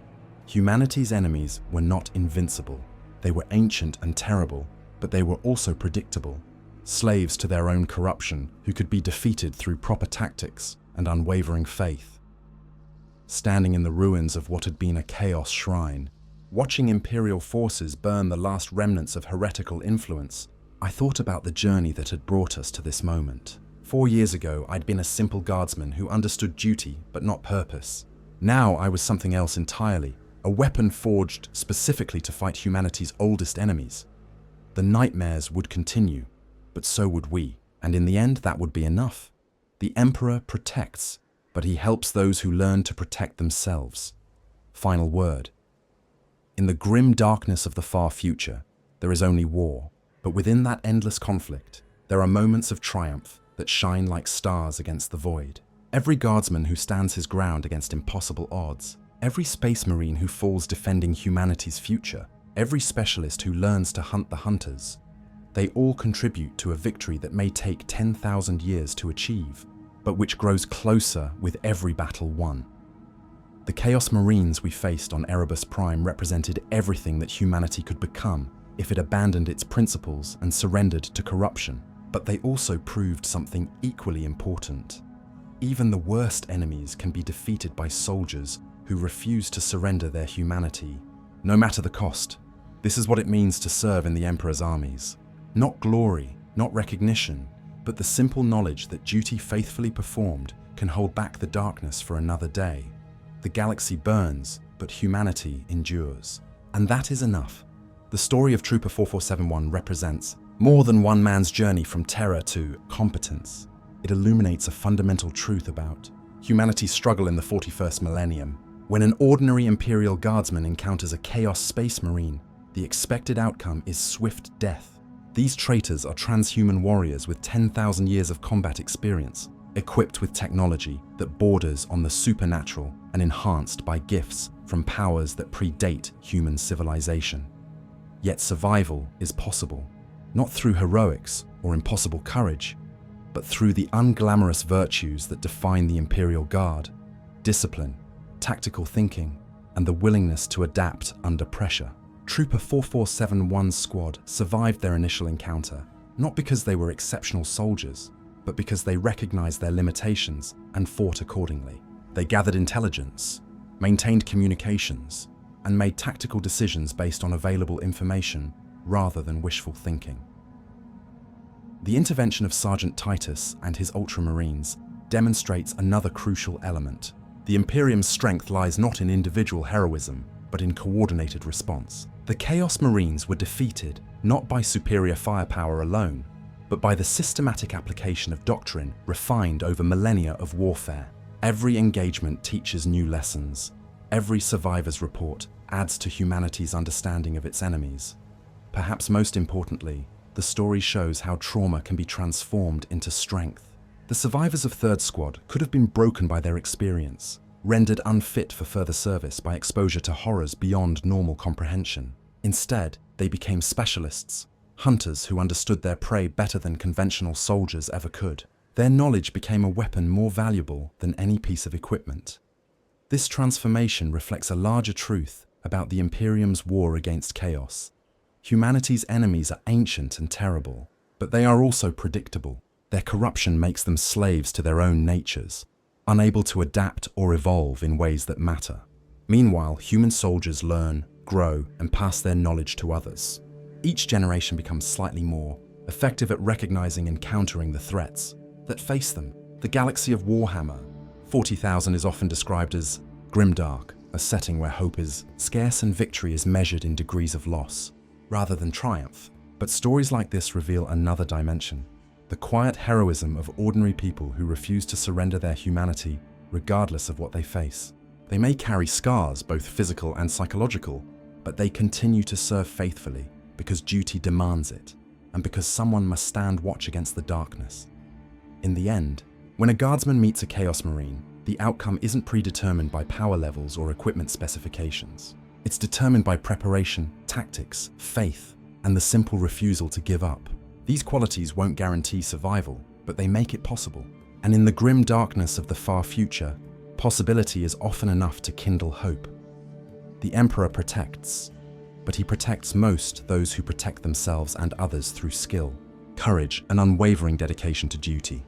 Humanity's enemies were not invincible. They were ancient and terrible, but they were also predictable, slaves to their own corruption who could be defeated through proper tactics and unwavering faith. Standing in the ruins of what had been a chaos shrine, watching Imperial forces burn the last remnants of heretical influence, I thought about the journey that had brought us to this moment. 4 years ago, I'd been a simple guardsman who understood duty but not purpose. Now I was something else entirely, a weapon forged specifically to fight humanity's oldest enemies. The nightmares would continue, but so would we, and in the end that would be enough. The Emperor protects, but he helps those who learn to protect themselves. Final word. In the grim darkness of the far future, there is only war, but within that endless conflict, there are moments of triumph that shine like stars against the void. Every guardsman who stands his ground against impossible odds, every space marine who falls defending humanity's future, every specialist who learns to hunt the hunters, they all contribute to a victory that may take 10,000 years to achieve, but which grows closer with every battle won. The Chaos Marines we faced on Erebus Prime represented everything that humanity could become if it abandoned its principles and surrendered to corruption, but they also proved something equally important. Even the worst enemies can be defeated by soldiers who refuse to surrender their humanity, no matter the cost. This is what it means to serve in the Emperor's armies. Not glory, not recognition, but the simple knowledge that duty faithfully performed can hold back the darkness for another day. The galaxy burns, but humanity endures. And that is enough. The story of Trooper 4471 represents more than one man's journey from terror to competence. It illuminates a fundamental truth about humanity's struggle in the 41st millennium. When an ordinary Imperial Guardsman encounters a Chaos Space Marine, the expected outcome is swift death. These traitors are transhuman warriors with 10,000 years of combat experience, equipped with technology that borders on the supernatural and enhanced by gifts from powers that predate human civilization. Yet survival is possible, not through heroics or impossible courage, but through the unglamorous virtues that define the Imperial Guard: discipline, tactical thinking, and the willingness to adapt under pressure. Trooper 4471's squad survived their initial encounter, not because they were exceptional soldiers, but because they recognized their limitations and fought accordingly. They gathered intelligence, maintained communications, and made tactical decisions based on available information rather than wishful thinking. The intervention of Sergeant Titus and his Ultramarines demonstrates another crucial element. The Imperium's strength lies not in individual heroism, but in coordinated response. The Chaos Marines were defeated not by superior firepower alone, but by the systematic application of doctrine refined over millennia of warfare. Every engagement teaches new lessons. Every survivor's report adds to humanity's understanding of its enemies. Perhaps most importantly, the story shows how trauma can be transformed into strength. The survivors of 3rd Squad could have been broken by their experience, rendered unfit for further service by exposure to horrors beyond normal comprehension. Instead, they became specialists, hunters who understood their prey better than conventional soldiers ever could. Their knowledge became a weapon more valuable than any piece of equipment. This transformation reflects a larger truth about the Imperium's war against chaos. Humanity's enemies are ancient and terrible, but they are also predictable. Their corruption makes them slaves to their own natures, unable to adapt or evolve in ways that matter. Meanwhile, human soldiers learn, grow, and pass their knowledge to others. Each generation becomes slightly more effective at recognizing and countering the threats that face them. The galaxy of Warhammer 40,000 is often described as grimdark, a setting where hope is scarce and victory is measured in degrees of loss, rather than triumph. But stories like this reveal another dimension: the quiet heroism of ordinary people who refuse to surrender their humanity regardless of what they face. They may carry scars, both physical and psychological, but they continue to serve faithfully because duty demands it, and because someone must stand watch against the darkness. In the end, when a Guardsman meets a Chaos Marine, the outcome isn't predetermined by power levels or equipment specifications. It's determined by preparation, tactics, faith, and the simple refusal to give up. These qualities won't guarantee survival, but they make it possible. And in the grim darkness of the far future, possibility is often enough to kindle hope. The Emperor protects, but he protects most those who protect themselves and others through skill, courage, and unwavering dedication to duty.